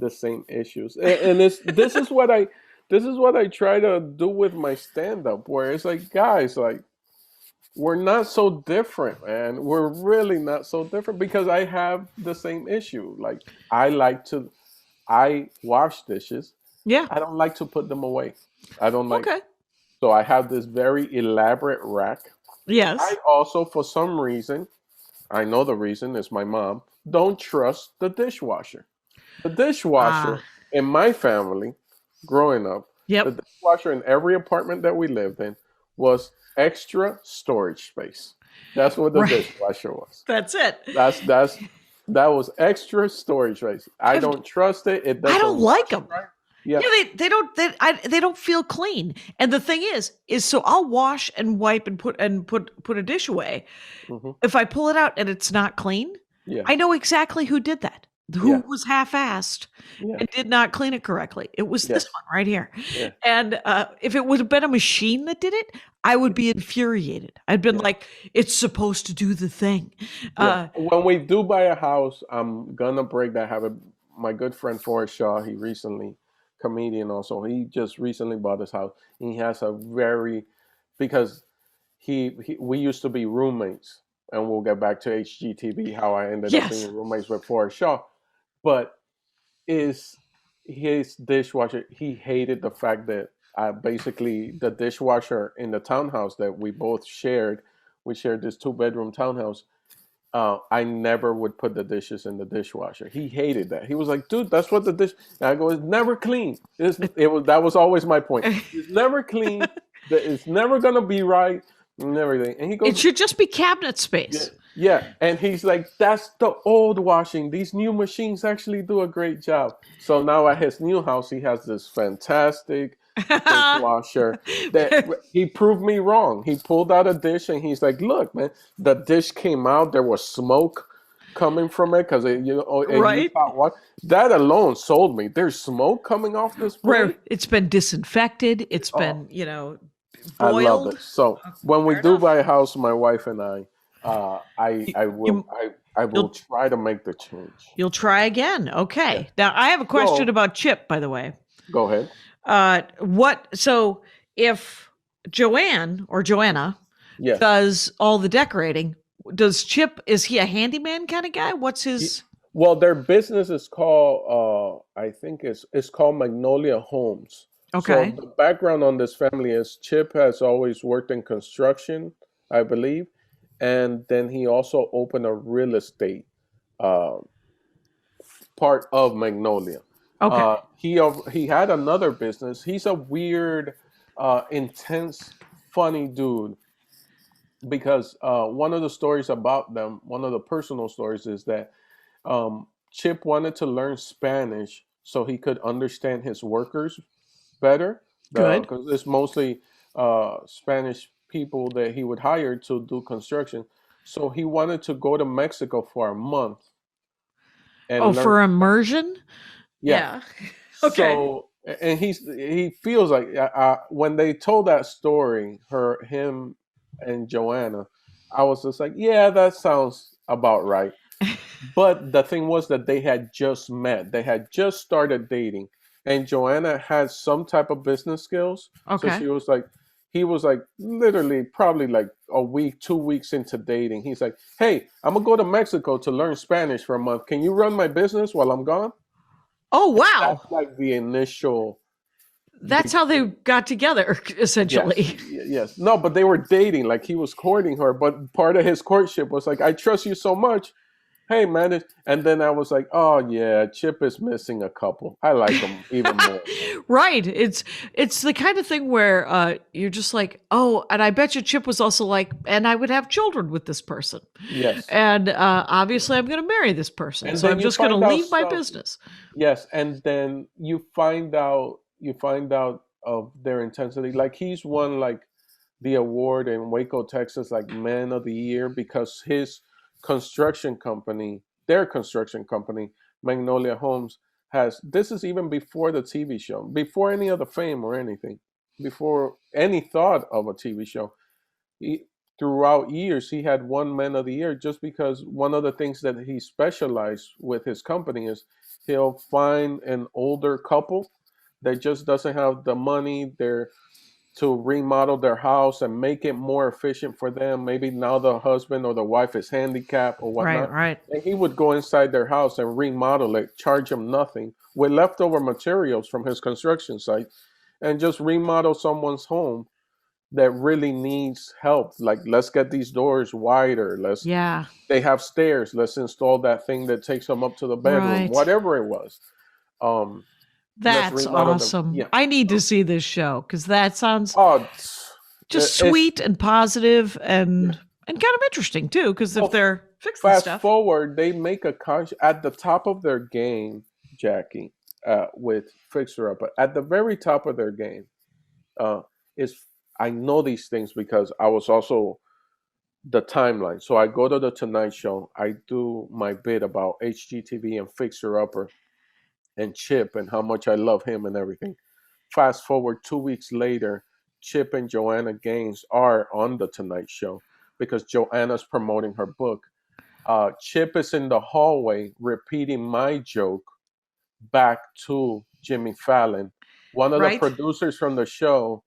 the same issues. And this is what I try to do with my stand up, where it's like, guys, like, we're not so different, man. We're really not so different, because I have the same issue. Like, I wash dishes. Yeah. I don't like to put them away. I don't like. Okay. So I have this very elaborate rack. Yes. I also, for some reason, I know the reason is my mom, don't trust the dishwasher. The dishwasher in my family, growing up, Yep. the dishwasher in every apartment that we lived in was extra storage space. That's what the Right. dishwasher was. That's it. That was extra storage space. I don't trust it. It doesn't I don't like wash them. right. Yeah. Yeah, they don't feel clean. And the thing is so I'll wash and wipe and put a dish away. Hmm. If I pull it out and it's not clean, Yeah. I know exactly who did that. Who Yeah. was half-assed Yeah. and did not clean it correctly. It was this Yes. one right here. Yeah. And if it would have been a machine that did it, I would be infuriated. I'd been Yeah. like, it's supposed to do the thing. Yeah. Uh, When we do buy a house, I'm gonna break that habit. My good friend Forrest Shaw, he recently, comedian also, he just recently bought his house. He has a very, because he we used to be roommates, and we'll get back to HGTV how I ended up yes. being roommates with Forrest Shaw. But is his dishwasher? He hated the fact that basically the dishwasher in the townhouse that we both shared. We shared this two-bedroom townhouse. I never would put the dishes in the dishwasher. He hated that. He was like, "Dude, that's what the dish." And I go, "It's never clean." It was that was always my point. It's never clean. It's never gonna be right and everything. And he It goes, should just be cabinet "Yeah, space. yeah." And he's like, "That's the old washing. These new machines actually do a great job." So now at his new house, he has this fantastic dishwasher that he proved me wrong. He pulled out a dish and he's like, "Look, man, the dish came out. There was smoke coming from it because it, it used Right? hot water." That alone sold me. There's smoke coming off this Where plate. it's been disinfected, it's Oh, been, I love boiled. it. So when we Fair do enough. buy a house, my wife and I, I will You, I will you'll try to make the change. you'll try again. Yeah. Okay. Now I have a question So about Chip, by the way. go ahead. So if Joanne or Joanna Yes. does all the decorating, does Chip, is he a handyman kind of guy? What's his? Well, their business is called, I think it's called Magnolia Homes. So Okay. the background on this family is Chip has always worked in construction, I believe, and then he also opened a real estate uh, part of Magnolia. Okay. He had another business. He's a weird, intense, funny dude because one of the stories about them, one of the personal stories, is that Chip wanted to learn Spanish so he could understand his workers better. Good. Because it's mostly Spanish people that he would hire to do construction. So he wanted to go to Mexico for a month Oh, and learn. for immersion? Yeah. Yeah. Okay. So and he feels like when they told that story, him and Joanna, I was just like, yeah, that sounds about right. But the thing was that they had just met. They had just started dating. And Joanna had some type of business skills. So Okay. he was like literally probably like a week, 2 weeks into dating. He's like, "Hey, I'm gonna go to Mexico to learn Spanish for a month. Can you run my business while I'm gone?" Oh, That's wow. like the initial. That's how they got together, Yes, essentially. yes. No, but they were dating. Like he was courting her. But part of his courtship was like, "I trust you so much. Hey, man." And then I was like, "Oh yeah, Chip is missing a couple. I like him even more." Right. It's the kind of thing where you're just like, oh, and I bet you Chip was also like, and I would have children with this person. Yes. And obviously I'm gonna marry this person. And So then I'm you just gonna find out leave my stuff. business. Yes, and then you find out of their intensity. Like he's won like the award in Waco, Texas, like Man of the Year because his construction company, their construction company, Magnolia Homes, has this is even before the TV show, before any of the fame or anything, before any thought of a TV show. He, throughout years, he had won Man of the Year just because one of the things that he specialized with his company is he'll find an older couple that just doesn't have the money there to remodel their house and make it more efficient for them. Maybe now the husband or the wife is handicapped or Right, whatnot. right. And he would go inside their house and remodel it, charge them nothing with leftover materials from his construction site, and just remodel someone's home that really needs help. Like, let's get these doors wider. Yeah. They have stairs. Let's install that thing that takes them up to the bedroom, Right. whatever it was. Um, let's That's remodel them. awesome. Yeah. I need to see this show because that sounds Oh, just it's sweet and positive yeah. and kind of interesting too. Because if Well, they're fixing fast stuff, forward, they make a at the top of their game, Jackie. with Fixer Up. But at the very top of their game is, I know these things because I was also the timeline. So I go to the Tonight Show. I do my bit about HGTV and Fixer Upper and Chip and how much I love him and everything. Fast forward 2 weeks later, Chip and Joanna Gaines are on the Tonight Show because Joanna's promoting her book. Chip is in the hallway repeating my joke back to Jimmy Fallon. One of the Right. producers from the show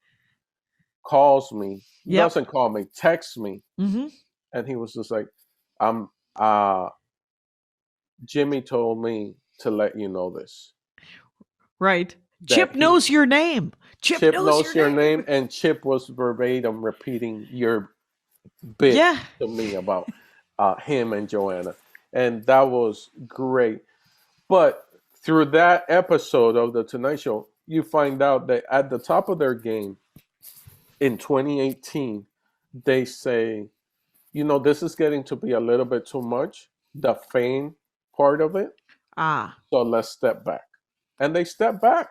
calls me, Yep. doesn't call me, texts me, Mm-hmm. and he was just like, Jimmy told me to let you know this. Right. That Chip he- knows your name. Chip knows your name, and Chip was verbatim repeating your bit Yeah. to me about him and Joanna. And that was great. But through that episode of The Tonight Show, you find out that at the top of their game in 2018, they say, you know, this is getting to be a little bit too much, the fame part of it. Ah. So let's step back. And they step back.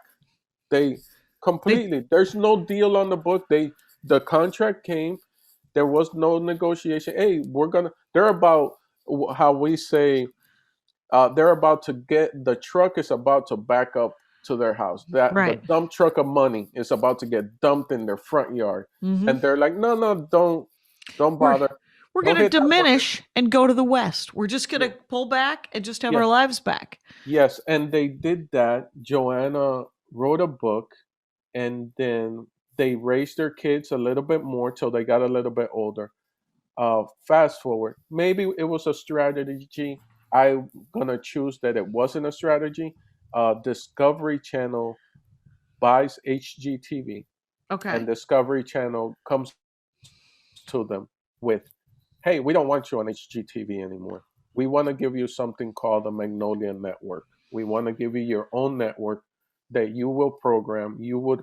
They completely, there's no deal on the book. The contract came. There was no negotiation. Hey, they're about how we say, they're about to the truck is about to back up to their house. That Right. the dump truck of money is about to get dumped in their front yard. Mhm. And they're like, no, don't bother. We're Don't going to hit that button. diminish and go to the West. We're just going to pull back and just have Yeah. our lives back. Yes, and they did that. Joanna wrote a book, and then they raised their kids a little bit more till they got a little bit older. Fast forward, maybe it was a strategy. I'm gonna choose that it wasn't a strategy. Discovery Channel buys HGTV, Okay. and Discovery Channel comes to them with, hey, we don't want you on HGTV anymore. We want to give you something called the Magnolia Network. We want to give you your own network that you will program. You would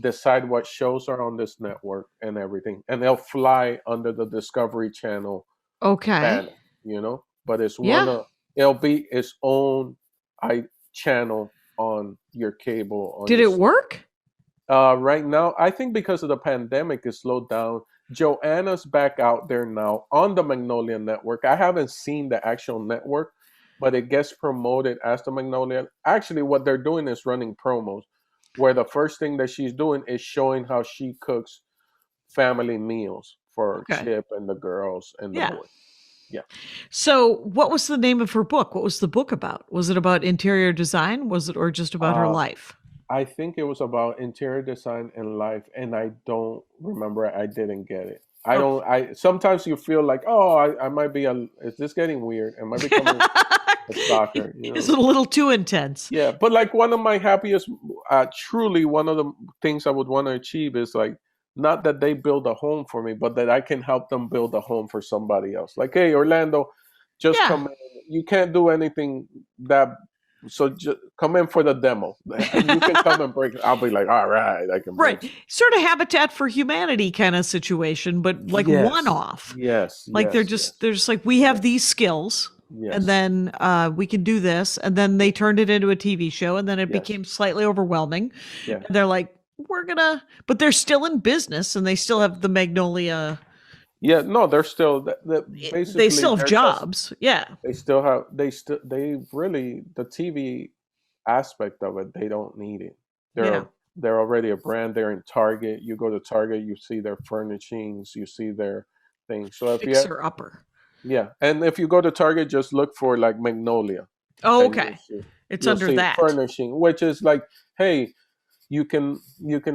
decide what shows are on this network and everything. And they'll fly under the Discovery Channel Okay. banner, you know? But it's Yeah. it'll be its own channel on your cable. On Did your it work? Right now, I think because of the pandemic, it slowed down. Joanna's back out there now on the Magnolia Network. I haven't seen the actual network, but it gets promoted as the Magnolia. Actually, what they're doing is running promos, where the first thing that she's doing is showing how she cooks family meals for Okay. Chip and the girls and the Yeah. boys. Yeah. So, what was the name of her book? What was the book about? Was it about interior design? Was it, or just about her life? I think it was about interior design and life, and I don't remember. I didn't get it. I sometimes you feel like, oh, I might be is this getting weird? Am I becoming a stalker? You Is know? it a little too intense? Yeah, but like one of my happiest, truly one of the things I would want to achieve is like, not that they build a home for me, but that I can help them build a home for somebody else. Like, hey, Orlando, just Yeah. come in. You can't do anything that, so just come in for the demo. You can come and break. I'll be like, all right, I can break. Right. Sort of Habitat for Humanity kind of situation, but like Yes. one off. Yes. Like yes, they're just like, we have these skills. yes. And then we can do this. And then they turned it into a TV show, and then it Yes. became slightly overwhelming. Yeah. And they're like, but they're still in business, and they still have the Magnolia. Yeah, no, they're still basically They still have they're jobs. Yeah. they really, the TV aspect of it, they don't need it. Yeah. They're already a brand. They're in Target. You go to Target, you see their furnishings, you see their things. So if Fixer upper. yeah, and if you go to Target, just look for like Magnolia. Oh, and okay. It's you'll under see that. furnishing, which is like, hey, you can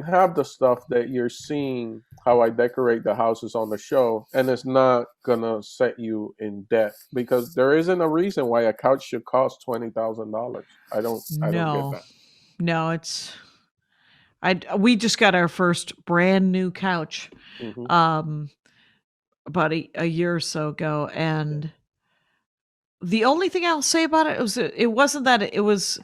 have the stuff that you're seeing how I decorate the houses on the show, and it's not gonna set you in debt, because there isn't a reason why a couch should cost $20,000. I don't get that. No, we just got our first brand new couch Mhm. about a year or so ago, and the only thing I'll say about it was it wasn't that it was.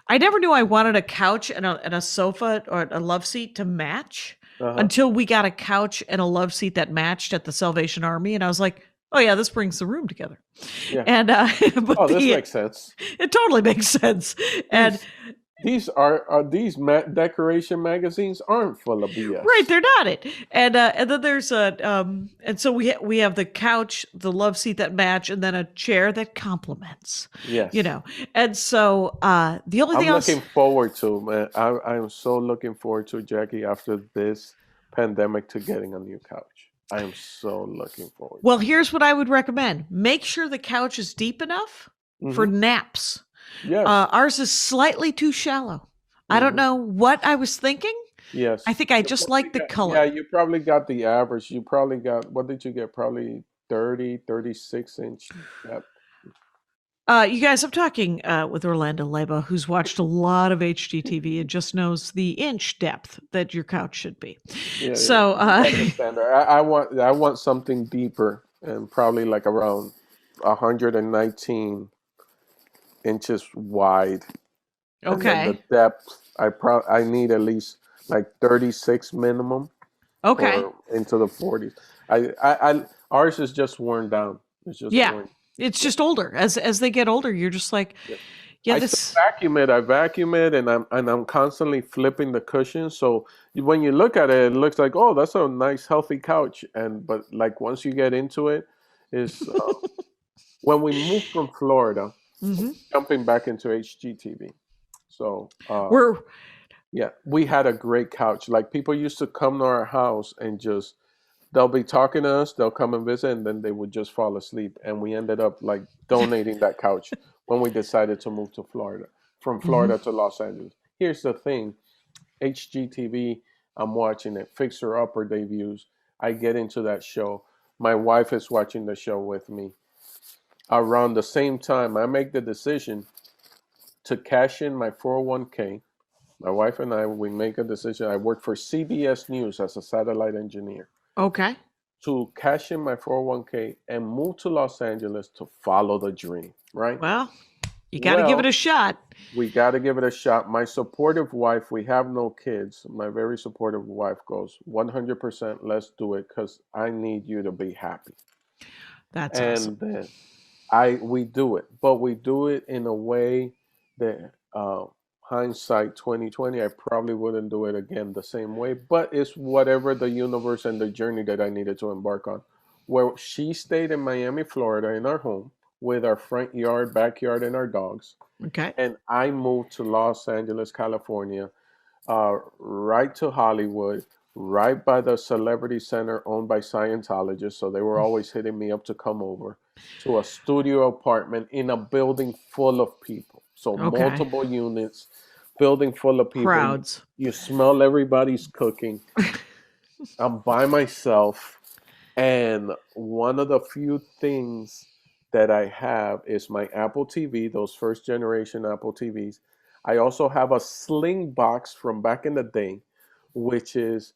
I never knew I wanted a couch and a sofa or a love seat to match until we got a couch and a love seat that matched at the Salvation Army, and I was like, oh yeah, this brings the room together. Yeah. And but Oh, this makes sense. it totally makes sense. And these decoration magazines aren't full of BS. Right, they're not it. And then there's and so we have the couch, the love seat that match, and then a chair that complements. Yes. And so the only I'm thing else. looking forward to, man. I am so looking forward to, Jackie, after this pandemic, to getting a new couch. I am so looking forward. Well, here's what I would recommend: make sure the couch is deep enough for naps. Yes. Ours is slightly too shallow. I don't know what I was thinking. Yes. I think I just like the color. Yeah, you probably got the average. You probably got, what did you get? Probably 30, 36-inch depth. You guys, I'm talking with Orlando Leyba, who's watched a lot of HGTV and just knows the inch depth that your couch should be. Yeah, So that's the standard. I want something deeper, and probably like around 119 inches wide. And then okay, the depth, I need at least like 36 minimum. okay, Or into the 40s. Ours is just worn down. It's just yeah, worn. it's just older. As they get older, you're just like, yeah, I this. still vacuum it. I vacuum it, and I'm constantly flipping the cushions. So when you look at it, it looks like, oh, that's a nice healthy couch. But like once you get into it, is when we moved from Florida, jumping back into HGTV. So We're yeah, we had a great couch. Like people used to come to our house and just they'll be talking to us, they'll come and visit, and then they would just fall asleep. And we ended up like donating that couch when we decided to move to Florida, from Florida to Los Angeles. Here's the thing, HGTV, I'm watching it, Fixer Upper debuts. I get into that show. My wife is watching the show with me. Around the same time, I make the decision to cash in my 401k. My wife and I, we make a decision. I work for CBS News as a satellite engineer. okay. To cash in my 401k and move to Los Angeles to follow the dream, right? Well, you got to give it a shot. We got to give it a shot. My supportive wife, we have no kids. My very supportive wife goes, 100%, let's do it because I need you to be happy. That's awesome. And then we do it, but we do it in a way that hindsight 2020, I probably wouldn't do it again the same way, but it's whatever the universe and the journey that I needed to embark on. Where she stayed in Miami, Florida, in our home with our front yard, backyard, and our dogs. Okay. And I moved to Los Angeles, California, right to Hollywood, right by the Celebrity Center owned by Scientologists. So they were always hitting me up to come over to a studio apartment in a building full of people. So multiple units, building full of people. Crowds. You smell everybody's cooking. I'm by myself. And one of the few things that I have is my Apple TV, those first generation Apple TVs. I also have a Sling box from back in the day, which is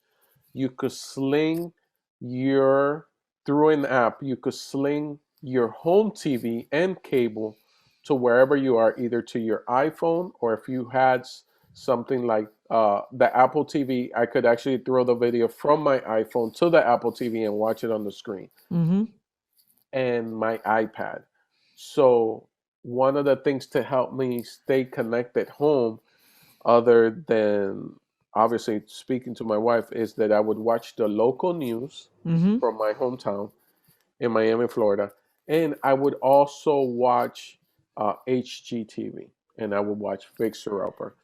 you could sling through an app, you could sling your home TV and cable to wherever you are, either to your iPhone, or if you had something like the Apple TV, I could actually throw the video from my iPhone to the Apple TV and watch it on the screen. And my iPad. So one of the things to help me stay connected home, other than obviously speaking to my wife, is that I would watch the local news from my hometown in Miami, Florida. And I would also watch HGTV, and I would watch Fixer Upper.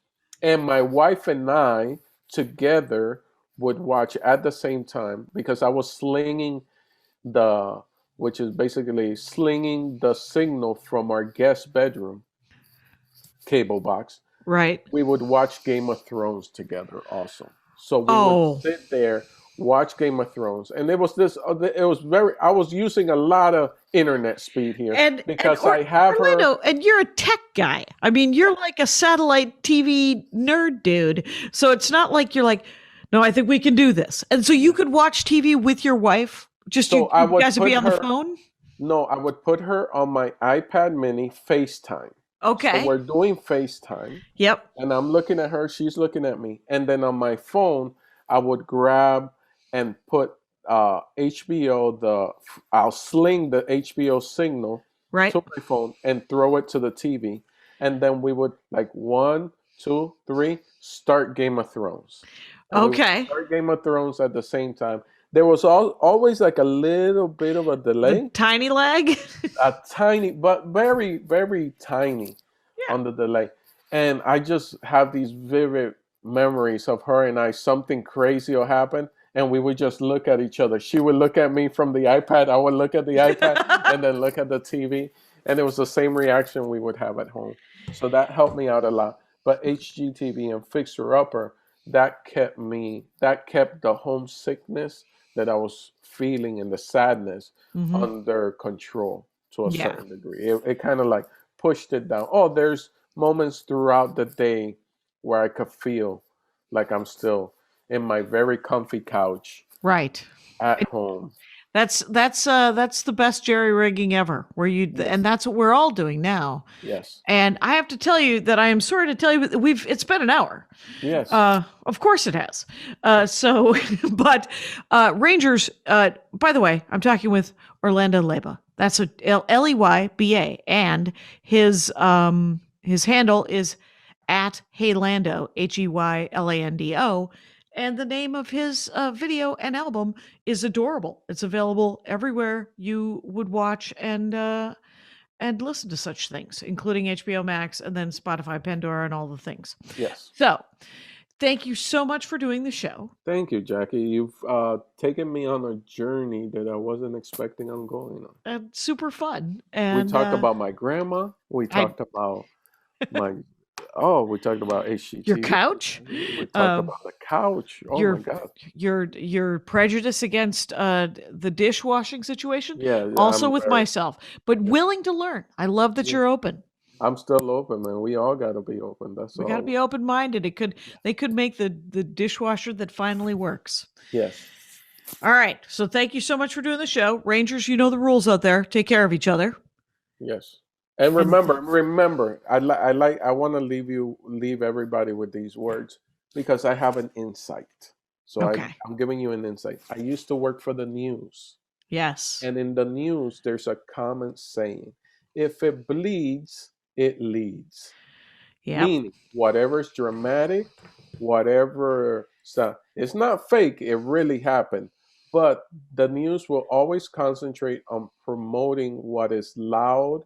And my wife and I together would watch at the same time, because I was which is basically slinging the signal from our guest bedroom cable box. Right. We would watch Game of Thrones together also. So we would sit there, watch Game of Thrones. And it was I was using a lot of internet speed here, because I have Orlando, and you're a tech guy. I mean, you're like a satellite TV nerd dude. So it's not like you're like, no, I think we can do this. And so you could watch TV with your wife. Just you guys would be on the phone? No, I would put her on my iPad mini FaceTime. Okay. So we're doing FaceTime. Yep. And I'm looking at her, she's looking at me. And then on my phone, I would grab and put HBO, I'll sling the HBO signal to my phone and throw it to the TV. And then we would like 1, 2, 3, start Game of Thrones. And we would Okay. start Game of Thrones at the same time. There was always like a little bit of a The delay, tiny leg. a tiny, but very, very tiny Yeah. on the delay. And I just have these vivid memories of her and I. Something crazy will happen, and we would just look at each other. She would look at me from the iPad. I would look at the iPad and then look at the TV. And it was the same reaction we would have at home. So that helped me out a lot. But HGTV and Fixer Upper, that kept the homesickness that I was feeling and the sadness Mhm. under control to a Yeah. certain degree. It kind of like pushed it down. Oh, there's moments throughout the day where I could feel like I'm still in my very comfy couch Right. at home. That's the best jerry rigging ever. Where you Yes. and that's what we're all doing now. Yes. And I have to tell you that I am sorry to tell you that it's been an hour. Yes. Of course it has. So, but Rangers. By the way, I'm talking with Orlando Leyba. That's a Leyba, and his handle is at Heylando, Heylando. And the name of his video and album is Adorable. It's available everywhere you would watch and listen to such things, including HBO Max and then Spotify, Pandora, and all the things. Yes. So, thank you so much for doing the show. Thank you, Jackie. You've taken me on a journey that I wasn't expecting on going on. And super fun. And We talked about my grandma. We talked about my we talked about HGTV. your couch, We talked about the couch. Oh your my God. your prejudice against the dishwashing situation. Yeah. Also I'm with very- myself, but willing to learn. I love that Yeah. you're open. I'm still open, man. We all gotta be open. That's We all. got to be open minded. They could make the dishwasher that finally works. Yes. All right. So thank you so much for doing the show. Rangers, you know the rules out there. Take care of each other. Yes. And remember, I want to leave everybody with these words because I have an insight. So Okay. I'm giving you an insight. I used to work for the news. Yes. And in the news, there's a common saying: if it bleeds, it leads. Yeah. Meaning, whatever's dramatic, whatever stuff, it's not fake. It really happened. But the news will always concentrate on promoting what is loud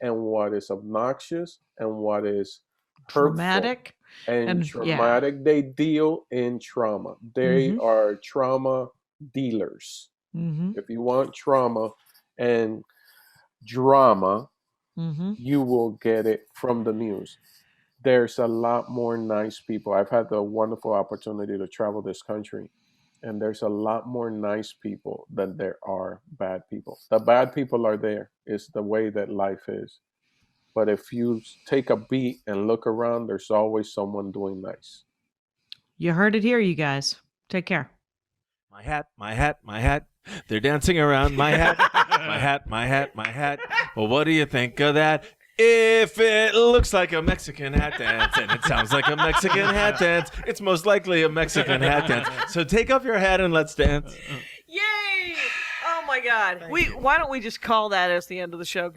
and what is obnoxious and what is hurtful Traumatic. and yeah. traumatic. They deal in trauma. They Mhm. are trauma dealers. Mm-hmm. If you want trauma and drama, Mm-hmm. you will get it from the news. There's a lot more nice people. I've had the wonderful opportunity to travel this country, and there's a lot more nice people than there are bad people. The bad people are there. It's the way that life is. But if you take a beat and look around, there's always someone doing nice. You heard it here, you guys. Take care. My hat, my hat, my hat. They're dancing around my hat. My hat, my hat, my hat. Well, what do you think of that? If it looks like a Mexican hat dance and it sounds like a Mexican hat dance, it's most likely a Mexican hat dance. So take off your hat and let's dance. Yay! Oh my God. Why don't we just call that as the end of the show?